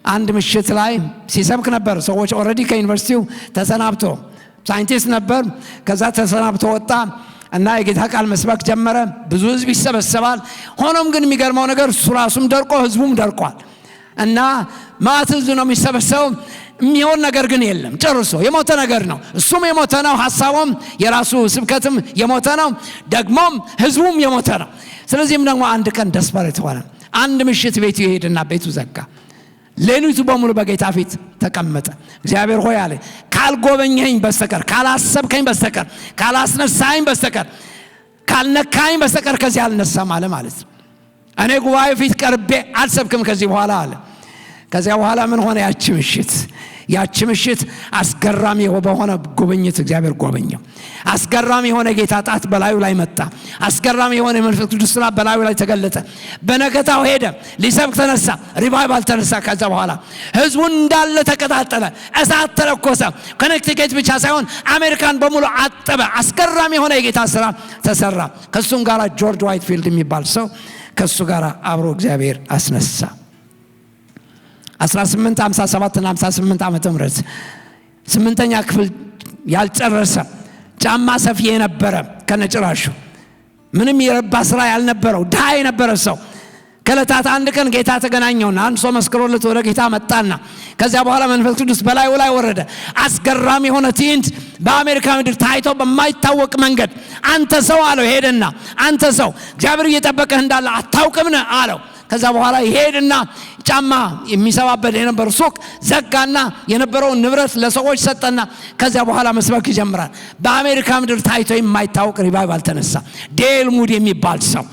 አንድ ምሽት ላይ ሲሰብክ ነበር። ሰዎች ኦልሬዲ ከዩኒቨርሲቲው ተሰናብቶ ሳይንቲስት ነበር። ከዛ ተሰናብቶ ወጣ እና የጌታ ቃል መስበክ ጀመረ። ብዙ ህዝብ ይሰበሰባል። ሆኖም ግን የሚገርመው ነገር እሱ ራሱም ደርቆ ህዝቡም ደርቋል። እና ማት ህዝብ ነው የሚሰበሰበው። የሚሆን ነገር ግን የለም። ጨርሶ የሞተ ነገር ነው። እሱም የሞተ ነው። ሐሳቡም የራሱ ስብከትም የሞተ ነው። ደግሞም ህዝቡም የሞተ ነው። ስለዚህም ደግሞ አንድ ቀን ደስፐሬት ሆነ። አንድ ምሽት ቤቱ ይሄድና ቤቱ ዘጋ። ሌሊቱ በሙሉ በጌታ ፊት ተቀመጠ። እግዚአብሔር ሆይ አለ፣ ካልጎበኘኝ በስተቀር፣ ካላሰብከኝ በስተቀር፣ ካላስነሳኝ በስተቀር፣ ካልነካኝ በስተቀር ከዚህ አልነሳም አለ ማለት ነው። እኔ ጉባኤ ፊት ቀርቤ አልሰብክም ከዚህ በኋላ አለ። ከዚያ በኋላ ምን ሆነ? ያቺ ምሽት አስገራሚ በሆነ ጉብኝት እግዚአብሔር ጎበኘው። አስገራሚ የሆነ ጌታ ጣት በላዩ ላይ መጣ። አስገራሚ የሆነ መንፈስ ቅዱስ ስራ በላዩ ላይ ተገለጠ። በነገታው ሄደ፣ ሊሰብክ ተነሳ፣ ሪቫይቫል ተነሳ። ከዛ በኋላ ህዝቡን እንዳለ ተቀጣጠለ፣ እሳት ተለኮሰ። ኮኔክቲኬት ብቻ ሳይሆን አሜሪካን በሙሉ አጠበ። አስገራሚ የሆነ የጌታ ስራ ተሰራ። ከሱም ጋር ጆርጅ ዋይትፊልድ የሚባል ሰው ከሱ ጋር አብሮ እግዚአብሔር አስነሳ። 1857 እና 58 ዓመተ ምህረት 8ኛ ክፍል ያልጨረሰ ጫማ ሰፊ የነበረ ከነጭራሹ ምንም የረባ ስራ ያልነበረው ድሃ የነበረ ሰው ከለታት አንድ ቀን ጌታ ተገናኘውና አንድ ሰው መስክሮለት ወደ ጌታ መጣና ከዚያ በኋላ መንፈስ ቅዱስ በላዩ ላይ ወረደ። አስገራሚ የሆነ ትዕይንት በአሜሪካ ምድር ታይቶ በማይታወቅ መንገድ አንተ ሰው አለው። ሄደና አንተ ሰው እግዚአብሔር እየጠበቀህ እንዳለ አታውቅምን አለው። ከዛ በኋላ ይሄድና ጫማ የሚሰባበት የነበረው ሱቅ ዘጋና የነበረውን ንብረት ለሰዎች ሰጠና ከዛ በኋላ መስበክ ይጀምራል። በአሜሪካ ምድር ታይቶ የማይታወቅ ሪቫይቫል ተነሳ። ዴል ሙዲ የሚባል ሰው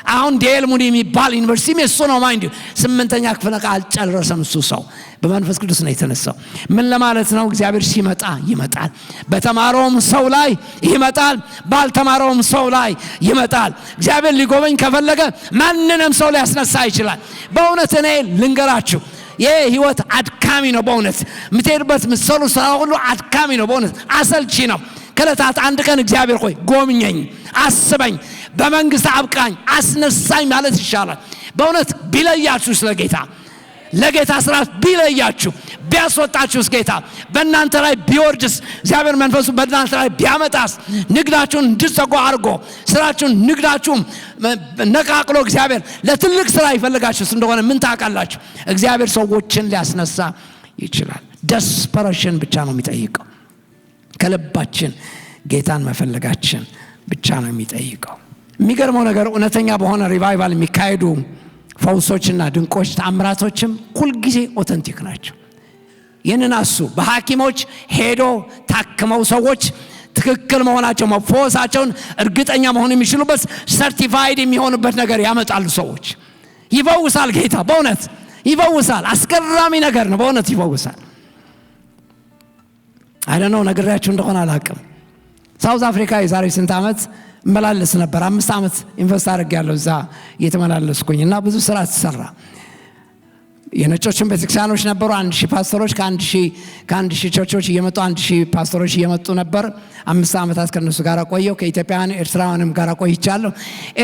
አሁን ዴል ሙዲ የሚባል ዩኒቨርሲቲ እሱ ነው ማይንድ 8ኛ ክፍል አልጨረሰም። እሱ ሰው በመንፈስ ቅዱስ ነው የተነሳው። ምን ለማለት ነው? እግዚአብሔር ሲመጣ ይመጣል። በተማረውም ሰው ላይ ይመጣል፣ ባልተማረውም ሰው ላይ ይመጣል። እግዚአብሔር ሊጎበኝ ከፈለገ ማንንም ሰው ሊያስነሳ ይችላል። በእውነት እኔ ልንገራችሁ ይሄ ህይወት አድካሚ ነው። በእውነት የምትሄድበት ምሰሉ ስራ ሁሉ አድካሚ ነው። በእውነት አሰልቺ ነው። ከለታት አንድ ቀን እግዚአብሔር ሆይ ጎብኘኝ፣ አስበኝ፣ በመንግስት አብቃኝ፣ አስነሳኝ ማለት ይሻላል። በእውነት ቢለያችሁ ስለጌታ ለጌታ ስራ ቢለያችሁ ቢያስወጣችሁስ ጌታ በእናንተ ላይ ቢወርድስ እግዚአብሔር መንፈሱ በእናንተ ላይ ቢያመጣስ ንግዳችሁን እንድትዘጉ አድርጎ ስራችሁን ንግዳችሁን ነቃቅሎ እግዚአብሔር ለትልቅ ስራ ይፈልጋችሁስ እንደሆነ ምን ታውቃላችሁ? እግዚአብሔር ሰዎችን ሊያስነሳ ይችላል። ደስፐሬሽን ብቻ ነው የሚጠይቀው። ከልባችን ጌታን መፈለጋችን ብቻ ነው የሚጠይቀው። የሚገርመው ነገር እውነተኛ በሆነ ሪቫይቫል የሚካሄዱ ፈውሶችና ድንቆች ተአምራቶችም ሁልጊዜ ኦተንቲክ ናቸው። ይህንን በሐኪሞች ሄዶ ታክመው ሰዎች ትክክል መሆናቸው መፈወሳቸውን እርግጠኛ መሆን የሚችሉበት ሰርቲፋይድ የሚሆኑበት ነገር ያመጣሉ። ሰዎች ይፈውሳል ጌታ፣ በእውነት ይፈውሳል። አስገራሚ ነገር ነው፣ በእውነት ይፈውሳል። አይደነው ነግራችሁ እንደሆነ አላውቅም። ሳውዝ አፍሪካ የዛሬ ስንት ዓመት መላለስ ነበር። 5 ዓመት ኢንቨስት አድርጌያለሁ እዛ እየተመላለስኩኝና ብዙ ስራ ተሰራ። የነጮችን ቤተክርስቲያኖች ነበሩ። 1000 ፓስተሮች ከ1000 ቸርቾች እየመጡ 1000 ፓስተሮች እየመጡ ነበር። 5 ዓመታት ከነሱ ጋር ቆየው። ከኢትዮጵያውያን ኤርትራውያንም ጋር ቆይቻለሁ።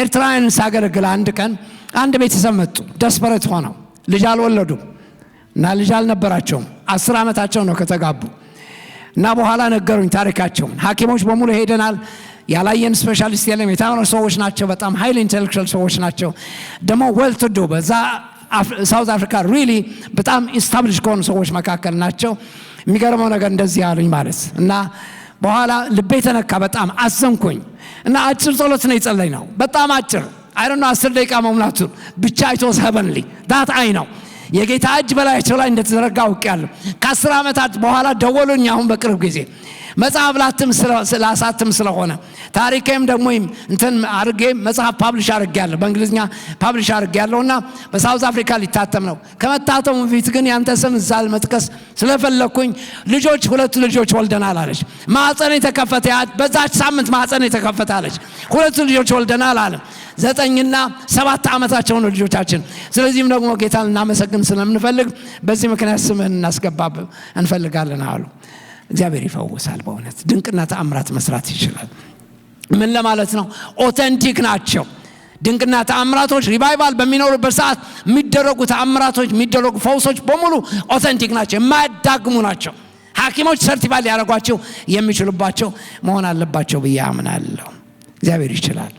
ኤርትራውያን ሳገለግል አንድ ቀን አንድ ቤተሰብ መጡ። ደስፐሬት ሆነው ልጅ አልወለዱም እና ልጅ አልነበራቸውም። 10 ዓመታቸው ነው ከተጋቡ እና በኋላ ነገሩኝ ታሪካቸውን። ሐኪሞች በሙሉ ሄደናል፣ ያላየን ስፔሻሊስት የለም። የታመኑ ሰዎች ናቸው፣ በጣም ሃይሊ ኢንተሌክቹዋል ሰዎች ናቸው። ደግሞ ዌል ቱ ዱ በዛ ሳውዝ አፍሪካ ሪሊ በጣም ኢስታብሊሽ ከሆኑ ሰዎች መካከል ናቸው። የሚገርመው ነገር እንደዚህ ያሉኝ ማለት እና በኋላ ልቤ ተነካ፣ በጣም አዘንኩኝ እና አጭር ጸሎት ነው የጸለይ ነው። በጣም አጭር አይደለም 10 ደቂቃ መሙላቱ ብቻ አይቶስ ሄቨንሊ ዳት አይ ነው የጌታ እጅ በላያቸው ላይ እንደተዘረጋ አውቄያለሁ። ከ10 ዓመታት በኋላ ደወሉኝ። አሁን በቅርብ ጊዜ መጽሐፍ ላሳትም ስለሆነ ታሪኬም ደግሞ እንትን አርጌ መጽሐፍ ፓብሊሽ አርጌያለሁ፣ በእንግሊዝኛ ፓብሊሽ አርጌያለሁና በሳውዝ አፍሪካ ሊታተም ነው። ከመታተሙ በፊት ግን ያንተ ስም እዛ መጥቀስ ስለፈለኩኝ ልጆች 2 ልጆች ወልደናል አለች። ማህፀኔ ተከፈተ፣ በዛች ሳምንት ማህፀኔ ተከፈተ አለች። 2 ልጆች ወልደናል አለ። 9 እና 7 ዓመታቸው ነው ልጆቻችን። ስለዚህም ደግሞ ጌታን እናመሰግን ስለምንፈልግ በዚህ ምክንያት ስምህን እናስገባ እንፈልጋለን አሉ። እግዚአብሔር ይፈውሳል። በእውነት ድንቅና ተአምራት መስራት ይችላል። ምን ለማለት ነው? ኦተንቲክ ናቸው። ድንቅና ተአምራቶች ሪቫይቫል በሚኖርበት ሰዓት የሚደረጉ ተአምራቶች፣ የሚደረጉ ፈውሶች በሙሉ ኦተንቲክ ናቸው፣ የማያዳግሙ ናቸው። ሐኪሞች ሰርቲፋይ ሊያደርጓቸው የሚችሉባቸው መሆን አለባቸው ብዬ አምናለሁ። እግዚአብሔር ይችላል።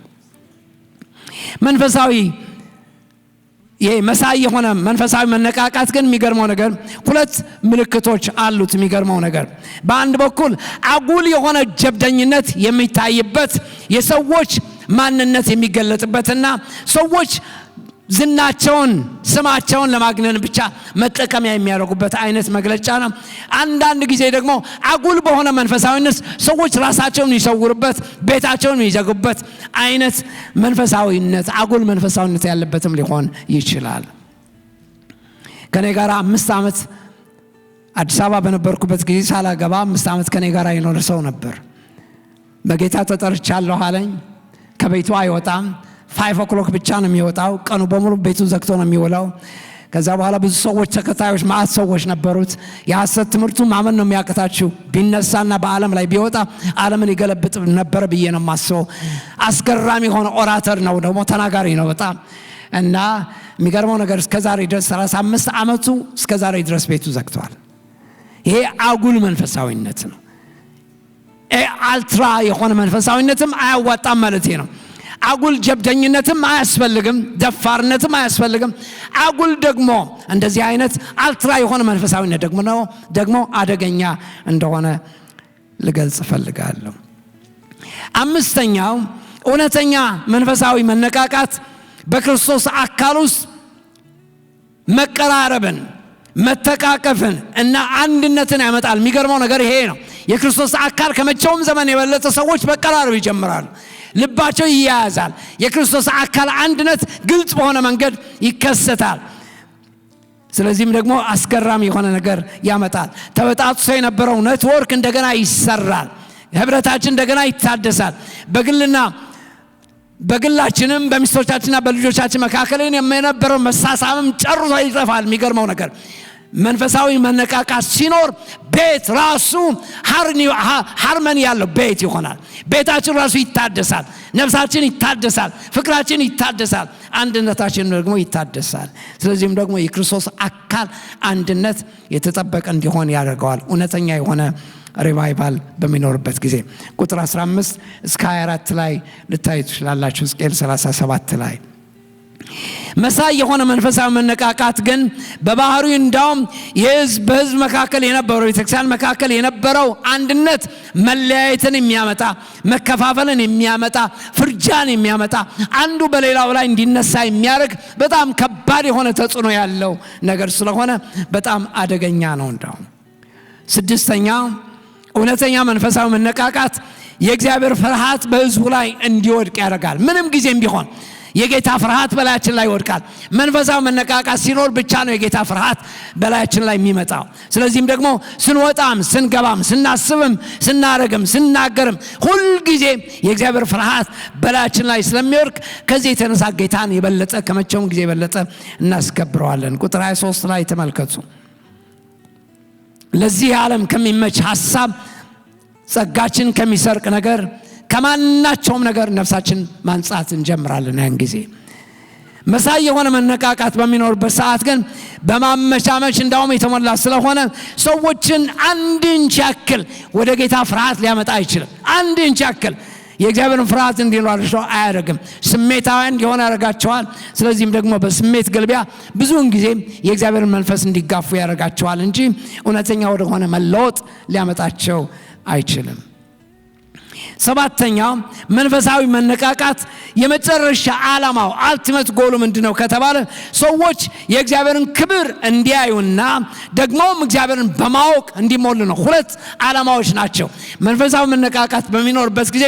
መንፈሳዊ ይሄ መሳይ የሆነ መንፈሳዊ መነቃቃት ግን የሚገርመው ነገር 2 ምልክቶች አሉት። የሚገርመው ነገር በአንድ በኩል አጉል የሆነ ጀብደኝነት የሚታይበት የሰዎች ማንነት የሚገለጥበትና ሰዎች ዝናቸውን ስማቸውን ለማግነን ብቻ መጠቀሚያ የሚያደርጉበት አይነት መግለጫ ነው። አንዳንድ ጊዜ ደግሞ አጉል በሆነ መንፈሳዊነት ሰዎች ራሳቸውን ይሰውሩበት፣ ቤታቸውን ይዘጉበት አይነት መንፈሳዊነት፣ አጉል መንፈሳዊነት ያለበትም ሊሆን ይችላል። ከኔ ጋር 5 ዓመት አዲስ አበባ በነበርኩበት ጊዜ ሳላገባ 5 ዓመት ከኔ ጋር ይኖር ሰው ነበር። በጌታ ተጠርቻለሁ አለኝ። ከቤቱ አይወጣም። 5 o'clock ብቻ ነው የሚወጣው። ቀኑ በሙሉ ቤቱ ዘግቶ ነው የሚውለው። ከዛ በኋላ ብዙ ሰዎች ተከታዮች ማአት ሰዎች ነበሩት። የሐሰት ትምህርቱ ማመን ነው የሚያቀታችሁ። ቢነሳና በዓለም ላይ ቢወጣ ዓለምን ይገለብጥ ነበር ብዬ ነው የማስበው። አስገራሚ የሆነ ኦራተር ነው፣ ደግሞ ተናጋሪ ነው በጣም። እና የሚገርመው ነገር እስከዛሬ ድረስ 35 ዓመቱ እስከዛሬ ድረስ ቤቱ ዘግቷል። ይሄ አጉል መንፈሳዊነት ነው። አልትራ የሆነ መንፈሳዊነትም አያዋጣም ማለት ነው። አጉል ጀብደኝነትም አያስፈልግም፣ ደፋርነትም አያስፈልግም። አጉል ደግሞ እንደዚህ አይነት አልትራ የሆነ መንፈሳዊነት ደግሞ አደገኛ እንደሆነ ልገልጽ እፈልጋለሁ። 5ኛው እውነተኛ መንፈሳዊ መነቃቃት በክርስቶስ አካል ውስጥ መቀራረብን፣ መተቃቀፍን እና አንድነትን ያመጣል። የሚገርመው ነገር ይሄ ነው። የክርስቶስ አካል ከመቼውም ዘመን የበለጠ ሰዎች መቀራረብ ይጀምራሉ። ልባቸው ይያያዛል። የክርስቶስ አካል አንድነት ግልጽ በሆነ መንገድ ይከሰታል። ስለዚህም ደግሞ አስገራሚ የሆነ ነገር ያመጣል። ተበጣጥሶ የነበረው ኔትወርክ እንደገና ይሰራል። ህብረታችን እንደገና ይታደሳል። በግላችንም በሚስቶቻችንና በልጆቻችን መካከል የነበረው መሳሳምም ጨርሶ ይጠፋል። የሚገርመው ነገር መንፈሳዊ መነቃቃት ሲኖር ቤት ራሱ ሃርመኒ ያለው ቤት ይሆናል። ቤታችን ራሱ ይታደሳል። ነፍሳችን ይታደሳል። ፍቅራችን ይታደሳል። አንድነታችን ደግሞ ይታደሳል። ስለዚህም ደግሞ የክርስቶስ አካል አንድነት የተጠበቀ እንዲሆን ያደርገዋል። እውነተኛ የሆነ ሪቫይቫል በሚኖርበት ጊዜ ቁጥር 15 እስከ 24 ላይ ልታዩ ትችላላችሁ። ሕዝቅኤል 37 ላይ መሳይ የሆነ መንፈሳዊ መነቃቃት ግን በባህሪው እንዳውም በሕዝብ መካከል የነበረው ቤተክርስቲያን መካከል የነበረው አንድነት መለያየትን የሚያመጣ፣ መከፋፈልን የሚያመጣ፣ ፍርጃን የሚያመጣ፣ አንዱ በሌላው ላይ እንዲነሳ የሚያደርግ በጣም ከባድ የሆነ ተጽዕኖ ያለው ነገር ስለሆነ በጣም አደገኛ ነው። እንዳውም 6ኛው እውነተኛ መንፈሳዊ መነቃቃት የእግዚአብሔር ፍርሃት በሕዝቡ ላይ እንዲወድቅ ያደርጋል። ምንም ጊዜም ቢሆን የጌታ ፍርሃት በላያችን ላይ ይወድቃል። መንፈሳዊ መነቃቃት ሲኖር ብቻ ነው የጌታ ፍርሃት በላያችን ላይ የሚመጣው። ስለዚህም ደግሞ ስንወጣም ስንገባም ስናስብም ስናረግም ስናገርም ሁል ጊዜ የእግዚአብሔር ፍርሃት በላያችን ላይ ስለሚወድቅ ከዚህ የተነሳ ጌታን የበለጠ ከመቼውም ጊዜ የበለጠ እናስከብረዋለን። ቁጥር 23 ላይ ተመልከቱ። ለዚህ ዓለም ከሚመች ሐሳብ፣ ጸጋችን ከሚሰርቅ ነገር፣ ከማናቸውም ነገር ነፍሳችን ማንጻት እንጀምራለን። ያን ጊዜ መሳይ የሆነ መነቃቃት በሚኖርበት ሰዓት ግን በማመቻመች እንዳውም የተሞላ ስለሆነ ሰዎችን 1 ኢንች ያክል ወደ ጌታ ፍርሃት ሊያመጣ አይችልም። 1 ኢንች ያክል የእግዚአብሔርን ፍርሃት እንዲኖራቸው አያደርግም። ስሜታውያን እንዲሆን ያደርጋቸዋል። ስለዚህም ደግሞ በስሜት ገልቢያ ብዙውን ጊዜ የእግዚአብሔርን መንፈስ እንዲጋፉ ያደርጋቸዋል እንጂ እውነተኛ ወደሆነ መለወጥ ሊያመጣቸው አይችልም። 7ኛው መንፈሳዊ መነቃቃት የመጨረሻ ዓላማው አልቲሜት ጎሉ ምንድነው ከተባለ ሰዎች የእግዚአብሔርን ክብር እንዲያዩና ደግሞም እግዚአብሔርን በማወቅ እንዲሞሉ ነው። 2 ዓላማዎች ናቸው። መንፈሳዊ መነቃቃት በሚኖርበት ጊዜ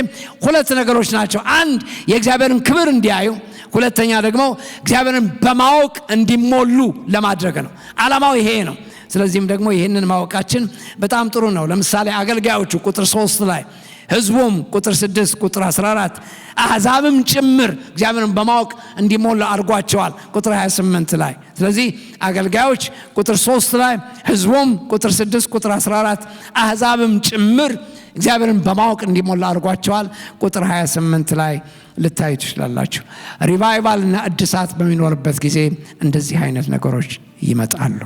2 ነገሮች ናቸው። 1 የእግዚአብሔርን ክብር እንዲያዩ፣ 2ኛ ደግሞ እግዚአብሔርን በማወቅ እንዲሞሉ ለማድረግ ነው። ዓላማው ይሄ ነው። ስለዚህም ደግሞ ይህንን ማወቃችን በጣም ጥሩ ነው። ለምሳሌ አገልጋዮቹ ቁጥር 3 ላይ ሕዝቡም ቁጥር 6 ቁጥር 14 አሕዛብም ጭምር እግዚአብሔርን በማወቅ እንዲሞሉ አድርጓቸዋል ቁጥር 28 ላይ። ስለዚህ አገልጋዮች ቁጥር 3 ላይ፣ ሕዝቡም ቁጥር 6 ቁጥር 14 አሕዛብም ጭምር እግዚአብሔርን በማወቅ እንዲሞሉ አድርጓቸዋል ቁጥር 28 ላይ ልታዩ ትችላላችሁ። ሪቫይቫልና እድሳት በሚኖርበት ጊዜ እንደዚህ አይነት ነገሮች ይመጣሉ።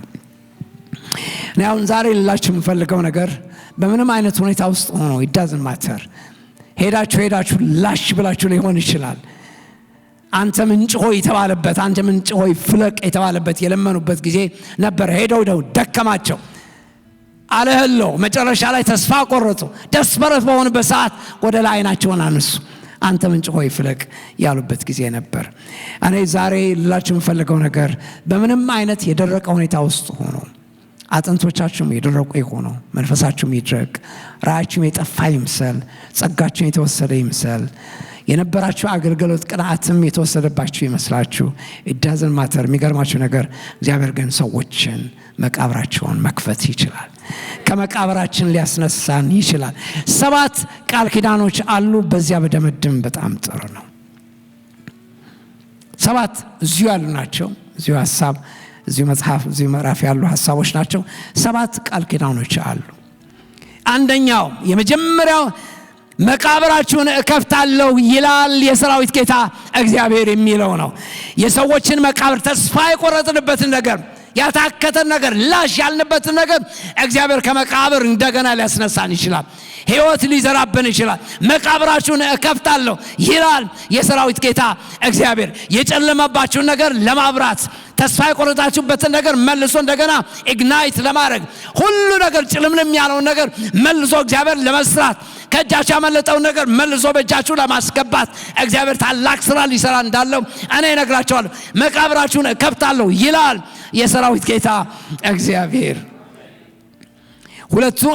እኔ አሁን ዛሬ ልላችሁ የምፈልገው ነገር በምንም አይነት ሁኔታ ውስጥ ሆኖ it ማተር ሄዳችሁ ላሽ ብላችሁ ሊሆን ይችላል። አንተ ምንጭ ሆይ የተባለበት፣ አንተ ምንጭ ሆይ ፍለቅ የተባለበት የለመኑበት ጊዜ ነበር። ሄደው ደከማቸው፣ አለህለው፣ መጨረሻ ላይ ተስፋ ቆረጡ። ደስፐረት በሆኑበት ሰዓት ወደ ላይ ዓይናቸውን አነሱ። አንተ ምንጭ ሆይ ፍለቅ ያሉበት ጊዜ ነበር። እኔ ዛሬ ልላችሁ የምፈልገው ነገር በምንም አይነት የደረቀ ሁኔታ ውስጥ ሆኖ አጥንቶቻችሁም የደረቁ ይሆኑ፣ መንፈሳችሁም ይድረቅ፣ ራእያችሁም የጠፋ ይምሰል፣ ጸጋችሁም የተወሰደ ይምሰል፣ የነበራችሁ አገልግሎት ቅንዓትም የተወሰደባችሁ ይመስላችሁ it doesn't matter። የሚገርማችሁ ነገር እግዚአብሔር ግን ሰዎችን መቃብራቸውን መክፈት ይችላል። ከመቃብራችን ሊያስነሳን ይችላል። 7 ቃል ኪዳኖች አሉ። በዚያ በደመድም በጣም ጥሩ ነው። 7 እዚሁ ያሉ ናቸው። እዚሁ ሐሳብ፣ እዚሁ መጽሐፍ፣ እዚሁ ምዕራፍ ያሉ ሐሳቦች ናቸው። 7 ቃል ኪዳኖች አሉ። አንደኛው የመጀመሪያው መቃብራችሁን እከፍታለሁ ይላል የሰራዊት ጌታ እግዚአብሔር የሚለው ነው። የሰዎችን መቃብር ተስፋ የቆረጥንበትን ነገር ያታከተን ነገር ላሽ ያልንበትን ነገር እግዚአብሔር ከመቃብር እንደገና ሊያስነሳን ይችላል። ሕይወት ሊዘራብን ይችላል። መቃብራችሁን እከፍታለሁ ይላል የሰራዊት ጌታ እግዚአብሔር። የጨለመባችሁን ነገር ለማብራት ተስፋ የቆረጣችሁበትን ነገር መልሶ እንደገና ኢግናይት ለማድረግ ሁሉ ነገር ጭልምልም ያለውን ነገር መልሶ እግዚአብሔር ለመስራት ከእጃችሁ ያመለጠውን ነገር መልሶ በእጃችሁ ለማስገባት እግዚአብሔር ታላቅ ስራ ሊሰራ እንዳለው እኔ እነግራችኋለሁ። መቃብራችሁን እከፍታለሁ ይላል የሰራዊት ጌታ እግዚአብሔር።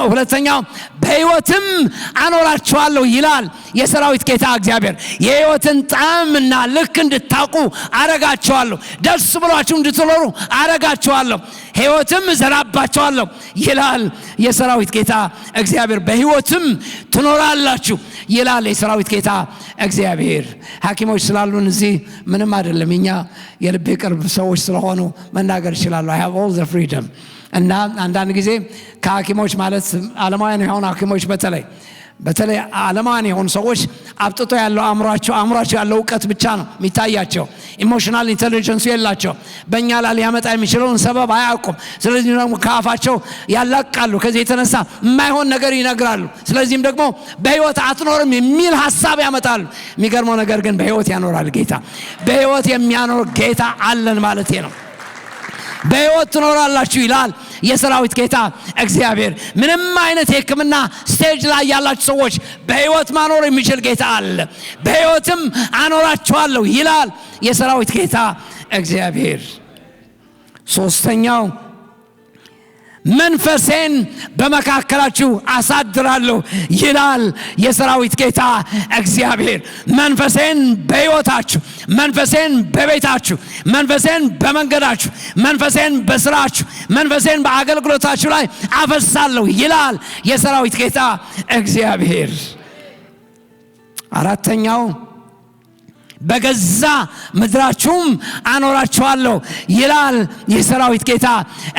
ሁለተኛው በሕይወትም አኖራችኋለሁ ይላል የሰራዊት ጌታ እግዚአብሔር። የሕይወትን ጣዕምና ልክ እንድታውቁ አረጋችኋለሁ፣ ደስ ብሏችሁ እንድትኖሩ አረጋችኋለሁ፣ ሕይወትም እዘራባችኋለሁ ይላል የሰራዊት ጌታ እግዚአብሔር። በሕይወትም ትኖራላችሁ ይላል የሰራዊት ጌታ እግዚአብሔር። ሐኪሞች ስላሉን እዚህ ምንም አይደለም፣ እኛ የልቤ ቅርብ ሰዎች ስለሆኑ መናገር ይችላሉ። I have all the freedom። እና አንዳንድ ጊዜ ከሐኪሞች ማለት ዓለማውያን የሆኑ ሐኪሞች በተለይ ዓለማውያን የሆኑ ሰዎች አብጥቶ ያለው አእምሯቸው ያለው እውቀት ብቻ ነው የሚታያቸው። ኢሞሽናል ኢንተለጀንስ የላቸው። በእኛ ላይ ሊያመጣ የሚችለውን ሰበብ አያውቁም። ስለዚህ ደግሞ ከአፋቸው ያላቃሉ። ከዚህ የተነሳ የማይሆን ነገር ይነግራሉ። ስለዚህም ደግሞ በሕይወት አትኖርም የሚል ሐሳብ ያመጣሉ። የሚገርመው ነገር ግን በሕይወት ያኖራል ጌታ። በሕይወት የሚያኖር ጌታ አለን ማለት ነው። በሕይወት ትኖራላችሁ ይላል የሰራዊት ጌታ እግዚአብሔር። ምንም አይነት የሕክምና ስቴጅ ላይ ያላችሁ ሰዎች በሕይወት ማኖር የሚችል ጌታ አለ። በሕይወትም አኖራችኋለሁ ይላል የሰራዊት ጌታ እግዚአብሔር። ሶስተኛው መንፈሴን በመካከላችሁ አሳድራለሁ ይላል የሰራዊት ጌታ እግዚአብሔር። መንፈሴን በሕይወታችሁ፣ መንፈሴን በቤታችሁ፣ መንፈሴን በመንገዳችሁ፣ መንፈሴን በስራችሁ፣ መንፈሴን በአገልግሎታችሁ ላይ አፈሳለሁ ይላል የሰራዊት ጌታ እግዚአብሔር። አራተኛው በገዛ ምድራችሁም አኖራችኋለሁ ይላል የሰራዊት ጌታ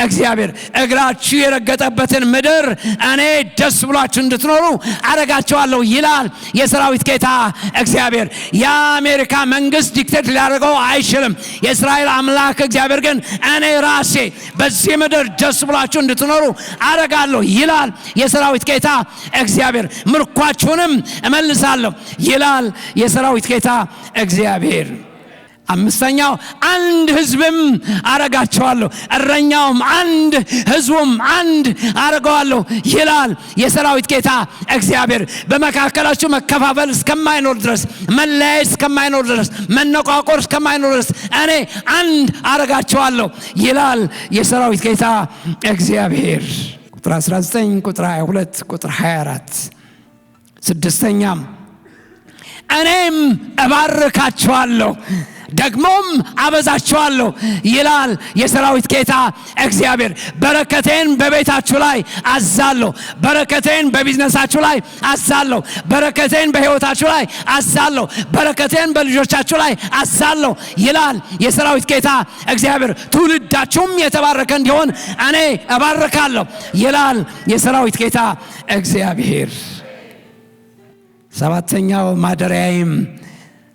እግዚአብሔር። እግራችሁ የረገጠበትን ምድር እኔ ደስ ብሏችሁ እንድትኖሩ አረጋችኋለሁ ይላል የሰራዊት ጌታ እግዚአብሔር። የአሜሪካ መንግስት ዲክቴት ሊያደርገው አይችልም። የእስራኤል አምላክ እግዚአብሔር ግን እኔ ራሴ በዚህ ምድር ደስ ብሏችሁ እንድትኖሩ አረጋለሁ ይላል የሰራዊት ጌታ እግዚአብሔር። ምርኳችሁንም እመልሳለሁ ይላል የሰራዊት ጌታ እግዚአብሔር። አምስተኛው አንድ ሕዝብም አረጋቸዋለሁ፣ እረኛውም አንድ፣ ሕዝቡም አንድ አረጋዋለሁ ይላል የሰራዊት ጌታ እግዚአብሔር። በመካከላችሁ መከፋፈል እስከማይኖር ድረስ፣ መለያየት እስከማይኖር ድረስ፣ መነቋቆር እስከማይኖር ድረስ እኔ አንድ አረጋቸዋለሁ ይላል የሰራዊት ጌታ እግዚአብሔር። ቁጥር 19፣ ቁጥር 22፣ ቁጥር 24። ስድስተኛም እኔም እባርካችኋለሁ ደግሞም አበዛችኋለሁ ይላል የሰራዊት ጌታ እግዚአብሔር። በረከቴን በቤታችሁ ላይ አዛለሁ፣ በረከቴን በቢዝነሳችሁ ላይ አዛለሁ፣ በረከቴን በሕይወታችሁ ላይ አዛለሁ፣ በረከቴን በልጆቻችሁ ላይ አዛለሁ ይላል የሰራዊት ጌታ እግዚአብሔር። ትውልዳችሁም የተባረከ እንዲሆን እኔ እባርካለሁ ይላል የሰራዊት ጌታ እግዚአብሔር። ሰባተኛው ማደሪያዬም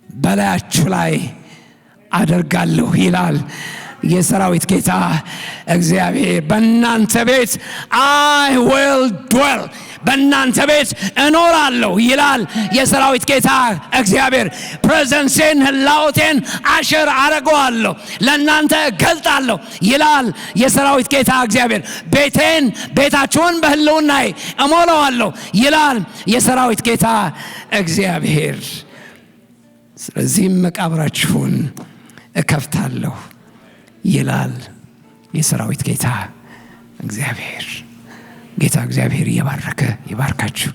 በላያችሁ ላይ አደርጋለሁ ይላል የሰራዊት ጌታ እግዚአብሔር። በእናንተ ቤት I will dwell፣ በእናንተ ቤት እኖራለሁ ይላል የሰራዊት ጌታ እግዚአብሔር። ፕሬዘንሴን፣ ህላወቴን አሸር አረገዋለሁ፣ ለእናንተ ገልጣለሁ ይላል የሰራዊት ጌታ እግዚአብሔር። ቤቴን፣ ቤታችሁን በህልውናዬ እሞላዋለሁ ይላል የሰራዊት ጌታ እግዚአብሔር። ስለዚህ መቃብራችሁን እከፍታለሁ ይላል የሰራዊት ጌታ እግዚአብሔር። ጌታ እግዚአብሔር ይባርካችሁ።